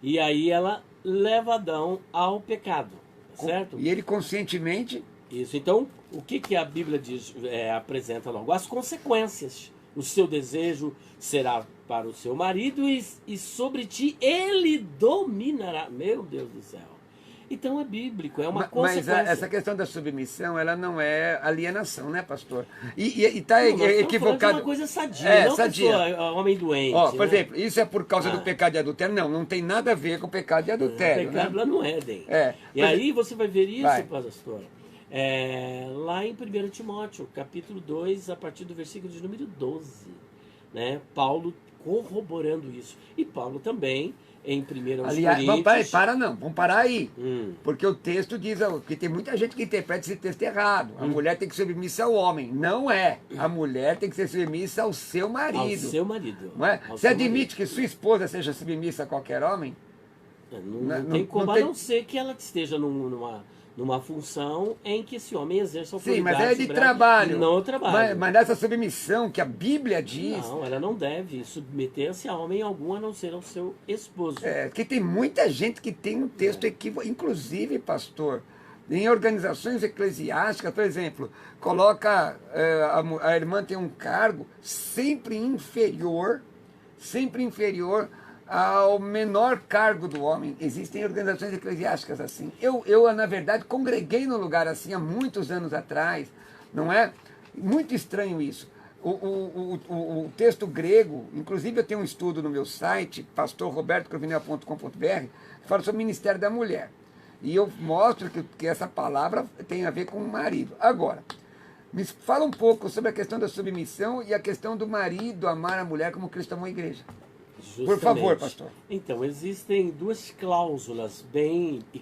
E aí ela leva Adão ao pecado, certo? E ele conscientemente... Isso. Então, o que a Bíblia diz, apresenta logo? As consequências. O seu desejo será para o seu marido e sobre ti ele dominará. Meu Deus do céu. Então é bíblico, é uma consequência. Mas essa questão da submissão, ela não é alienação, né, pastor? E está equivocado. É uma coisa sadia, não sadia. Pessoa, homem doente. Por exemplo, isso é por causa do pecado de adultério? Não tem nada a ver com o pecado de adultério. O pecado lá no Éden. E aí você vai ver isso, pastor. Lá em 1 Timóteo, capítulo 2, a partir do versículo de número 12, né? Paulo corroborando isso. E Paulo também, em 1 Aliás, Coríntios... vamos parar aí. Porque o texto diz que tem muita gente que interpreta esse texto errado. A mulher tem que ser submissa ao homem. Não é. A mulher tem que ser submissa ao seu marido. Ao seu marido. Não é? Você admite que sua esposa seja submissa a qualquer homem? Não tem como, a não ser que ela esteja numa função em que esse homem exerça autoridade. Sim, mas é de trabalho. Não trabalho. Mas nessa submissão que a Bíblia diz... Não, ela não deve submeter-se a homem algum, a não ser ao seu esposo. Porque tem muita gente que tem um texto equívoco. Inclusive, pastor, em organizações eclesiásticas, por exemplo, coloca... a irmã tem um cargo sempre inferior ao menor cargo do homem. Existem organizações eclesiásticas assim. Eu, na verdade, congreguei num lugar assim há muitos anos atrás, não é? Muito estranho isso. O texto grego, inclusive eu tenho um estudo no meu site, pastorrobertocrovinel.com.br, que fala sobre o ministério da mulher. E eu mostro que essa palavra tem a ver com o marido. Agora, me fala um pouco sobre a questão da submissão e a questão do marido amar a mulher como Cristo amou a igreja. Justamente. Por favor, pastor. Então, existem duas cláusulas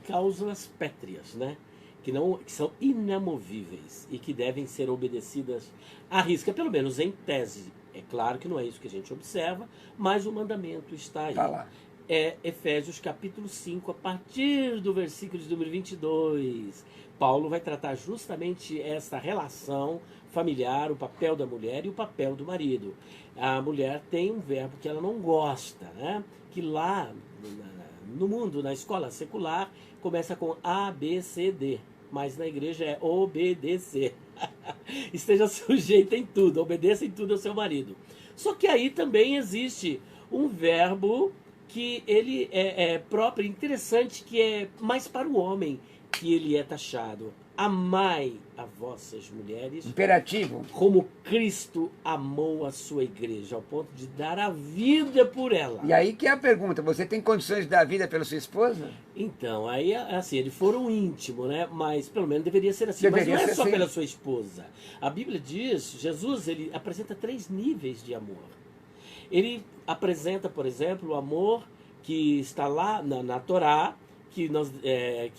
cláusulas pétreas, né? que são inamovíveis e que devem ser obedecidas à risca, pelo menos em tese. É claro que não é isso que a gente observa, mas o mandamento está aí. Tá lá. É Efésios capítulo 5, a partir do versículo de número 22. Paulo vai tratar justamente esta relação familiar, o papel da mulher e o papel do marido. A mulher tem um verbo que ela não gosta, né? Que lá no mundo, na escola secular, começa com A, B, C, D. Mas na igreja é obedecer. Esteja sujeito em tudo, obedeça em tudo ao seu marido. Só que aí também existe um verbo que ele é próprio, interessante, que é mais para o homem que ele é taxado. Amai a vossas mulheres, Imperativo. como Cristo amou a sua igreja, ao ponto de dar a vida por ela. E aí que é a pergunta, você tem condições de dar vida pela sua esposa? Então, aí assim, eles foram íntimos, né? Mas pelo menos deveria ser assim. Deveria Mas não é ser só assim. pela sua esposa. A Bíblia diz, Jesus, ele apresenta 3 níveis de amor. Ele apresenta, por exemplo, o amor que está lá na Torá, que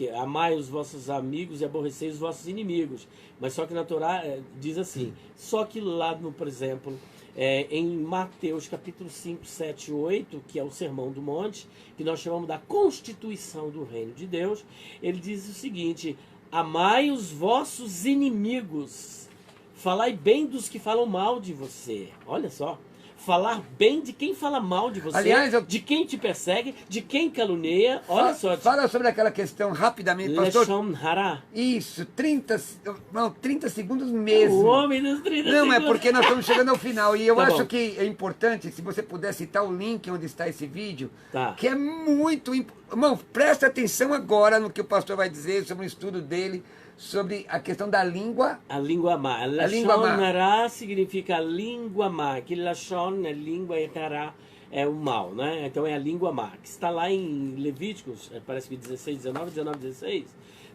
amai os vossos amigos e aborreceis os vossos inimigos. Mas só que na Torá diz assim, só que lá, por exemplo, em Mateus capítulo 5, 7 e 8, que é o Sermão do Monte, que nós chamamos da Constituição do Reino de Deus, ele diz o seguinte: amai os vossos inimigos, falai bem dos que falam mal de você. Olha só. Falar bem de quem fala mal de você, Aliás, de quem te persegue, de quem calunia. Olha só. Fala sobre aquela questão rapidamente, pastor. Leshon hara. Isso, 30 segundos mesmo. O homem dos 30 Não, segundos. é porque nós estamos chegando ao final. E eu Tá acho bom. que é importante, se você puder citar o link onde está esse vídeo, Tá. que é muito importante. Irmão, presta atenção agora no que o pastor vai dizer sobre o estudo dele, sobre a questão da língua. A língua má. língua má. Lashon hara significa a língua má. Que Lashon é língua e hara é o mal, né? Então é a língua má. Que está lá em Levíticos, parece que 16, 19, 16.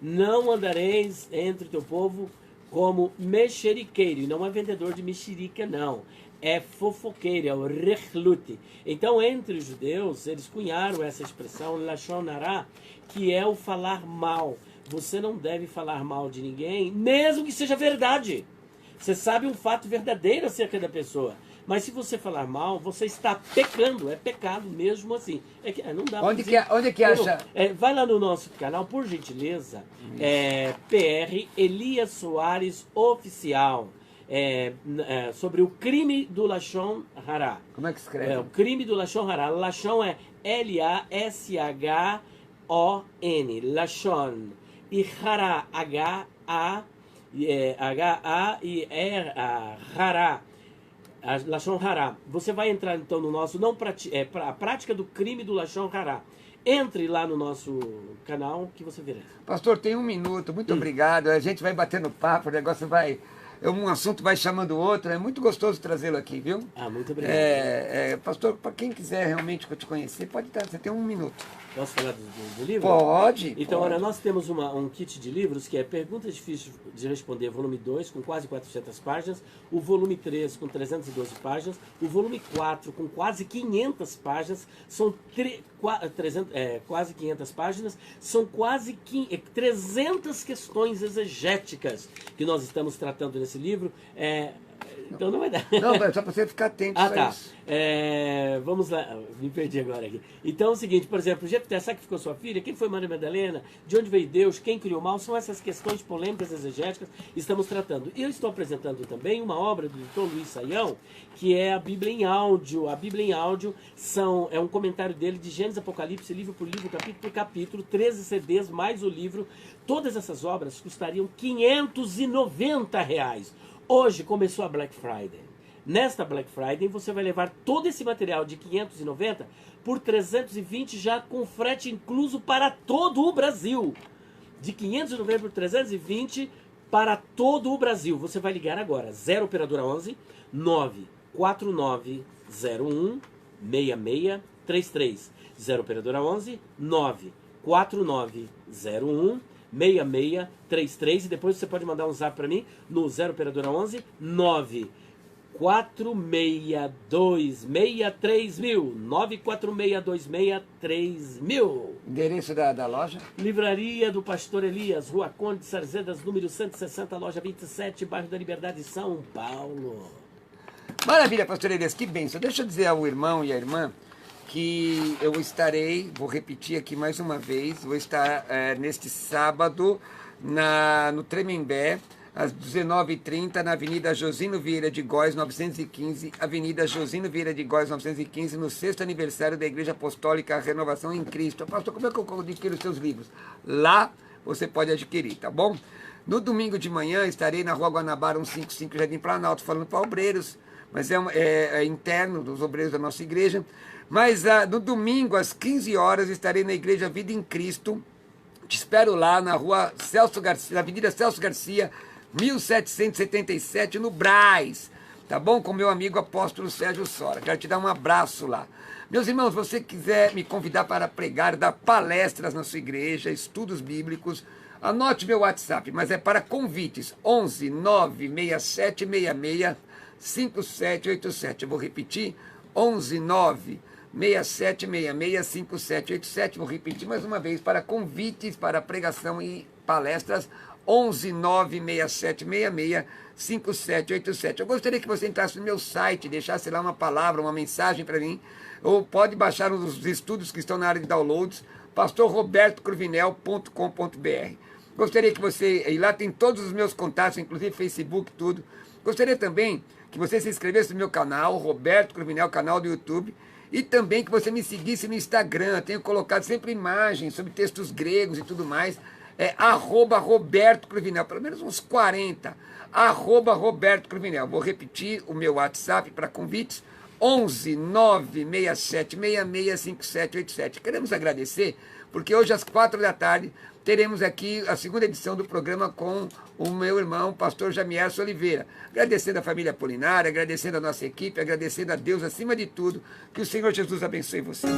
Não andareis entre o teu povo como mexeriqueiro. E não é vendedor de mexerica, não. É fofoqueiro, é o rechlute. Então, entre os judeus, eles cunharam essa expressão, Lashon hara, que é o falar mal. Você não deve falar mal de ninguém, mesmo que seja verdade. Você sabe um fato verdadeiro acerca da pessoa. Mas se você falar mal, você está pecando. É pecado mesmo assim. Não dá pra Onde dizer. que acha? Vai lá no nosso canal, por gentileza. PR Elias Soares Oficial. Sobre o crime do Lashon hara. Como é que escreve? O crime do Lashon hara. Lashon é Lashon. Lashon. E hara, H-A-I-R-A, hara. Lashon hara. Você vai entrar então no nosso, a prática do crime do Lashon hara. Entre lá no nosso canal que você verá. Pastor, tem 1 minuto, muito obrigado. A gente vai batendo papo, o negócio vai. Um assunto vai chamando o outro, é muito gostoso trazê-lo aqui, viu? Muito obrigado. Pastor, para quem quiser realmente te conhecer, pode estar, você tem 1 minuto. Posso falar do livro? Pode. Então, pode. olha, nós temos um kit de livros que é Perguntas Difíceis de Responder, volume 2, com quase 400 páginas, o volume 3, com 312 páginas, o volume 4, com quase 500 páginas, são quase 500 páginas, são quase 300 questões exegéticas que nós estamos tratando nesse livro. Então não vai dar. Não, só para você ficar atento a Tá. isso. Vamos lá, me perdi agora aqui. Então é o seguinte, por exemplo, Jefté sacrificou sua filha? Quem foi Maria Madalena? De onde veio Deus? Quem criou o mal? São essas questões polêmicas exegéticas que estamos tratando. E eu estou apresentando também uma obra do Dr. Luiz Saião, que é a Bíblia em áudio. A Bíblia em áudio é um comentário dele de Gênesis, Apocalipse, livro por livro, capítulo por capítulo, 13 CDs mais o livro. Todas essas obras custariam R$590. Hoje começou a Black Friday. Nesta Black Friday você vai levar todo esse material de 590 por 320 já com frete incluso para todo o Brasil. De 590 por 320 para todo o Brasil. Você vai ligar agora. 0 operadora 11 94901 6633. 0 operadora 11 94901 6633 e depois você pode mandar um zap para mim no 0 operadora 11 9 946263000. 946263000. Endereço da loja? Livraria do Pastor Elias, Rua Conde Sarzedas, número 160, loja 27, bairro da Liberdade, São Paulo. Maravilha, pastor Elias, que bênção. Deixa eu dizer ao irmão e à irmã que eu estarei, vou repetir aqui mais uma vez, vou estar neste sábado no Tremembé, às 19h30, na Avenida Josino Vieira de Góes, 915, Avenida Josino Vieira de Góes, 915, no 6º aniversário da Igreja Apostólica Renovação em Cristo. Pastor, como é que eu adquiro os seus livros? Lá você pode adquirir, tá bom? No domingo de manhã estarei na Rua Guanabara 155, Jardim Planalto, falando para obreiros, mas é interno dos obreiros da nossa igreja. Mas no domingo, às 15 horas, estarei na Igreja Vida em Cristo. Te espero lá na Rua Celso Garcia, na Avenida Celso Garcia, 1777, no Brás, tá bom? Com meu amigo apóstolo Sérgio Sora. Quero te dar um abraço lá. Meus irmãos, se você quiser me convidar para pregar, dar palestras na sua igreja, estudos bíblicos, anote meu WhatsApp, mas é para convites, 11 96766 5787. Eu vou repetir, 11 96766 5787. Vou repetir mais uma vez, para convites para pregação e palestras, 11 96766 5787. Eu gostaria que você entrasse no meu site, deixasse lá uma palavra, uma mensagem para mim, ou pode baixar os estudos que estão na área de downloads, pastorrobertocruvinel.com.br. Gostaria que você, e lá tem todos os meus contatos, inclusive Facebook, tudo. Gostaria também que você se inscrevesse no meu canal, Roberto Cruvinel, canal do YouTube, e também que você me seguisse no Instagram. Tenho colocado sempre imagens sobre textos gregos e tudo mais. @Roberto Cruvinel, pelo menos uns 40. @Roberto Cruvinel. Vou repetir o meu WhatsApp para convites, 11 96766 5787. Queremos agradecer, porque hoje às 4 da tarde teremos aqui a segunda edição do programa com o meu irmão, pastor Jamierson Oliveira. Agradecendo a família Apolinária, agradecendo a nossa equipe, agradecendo a Deus acima de tudo. Que o Senhor Jesus abençoe vocês.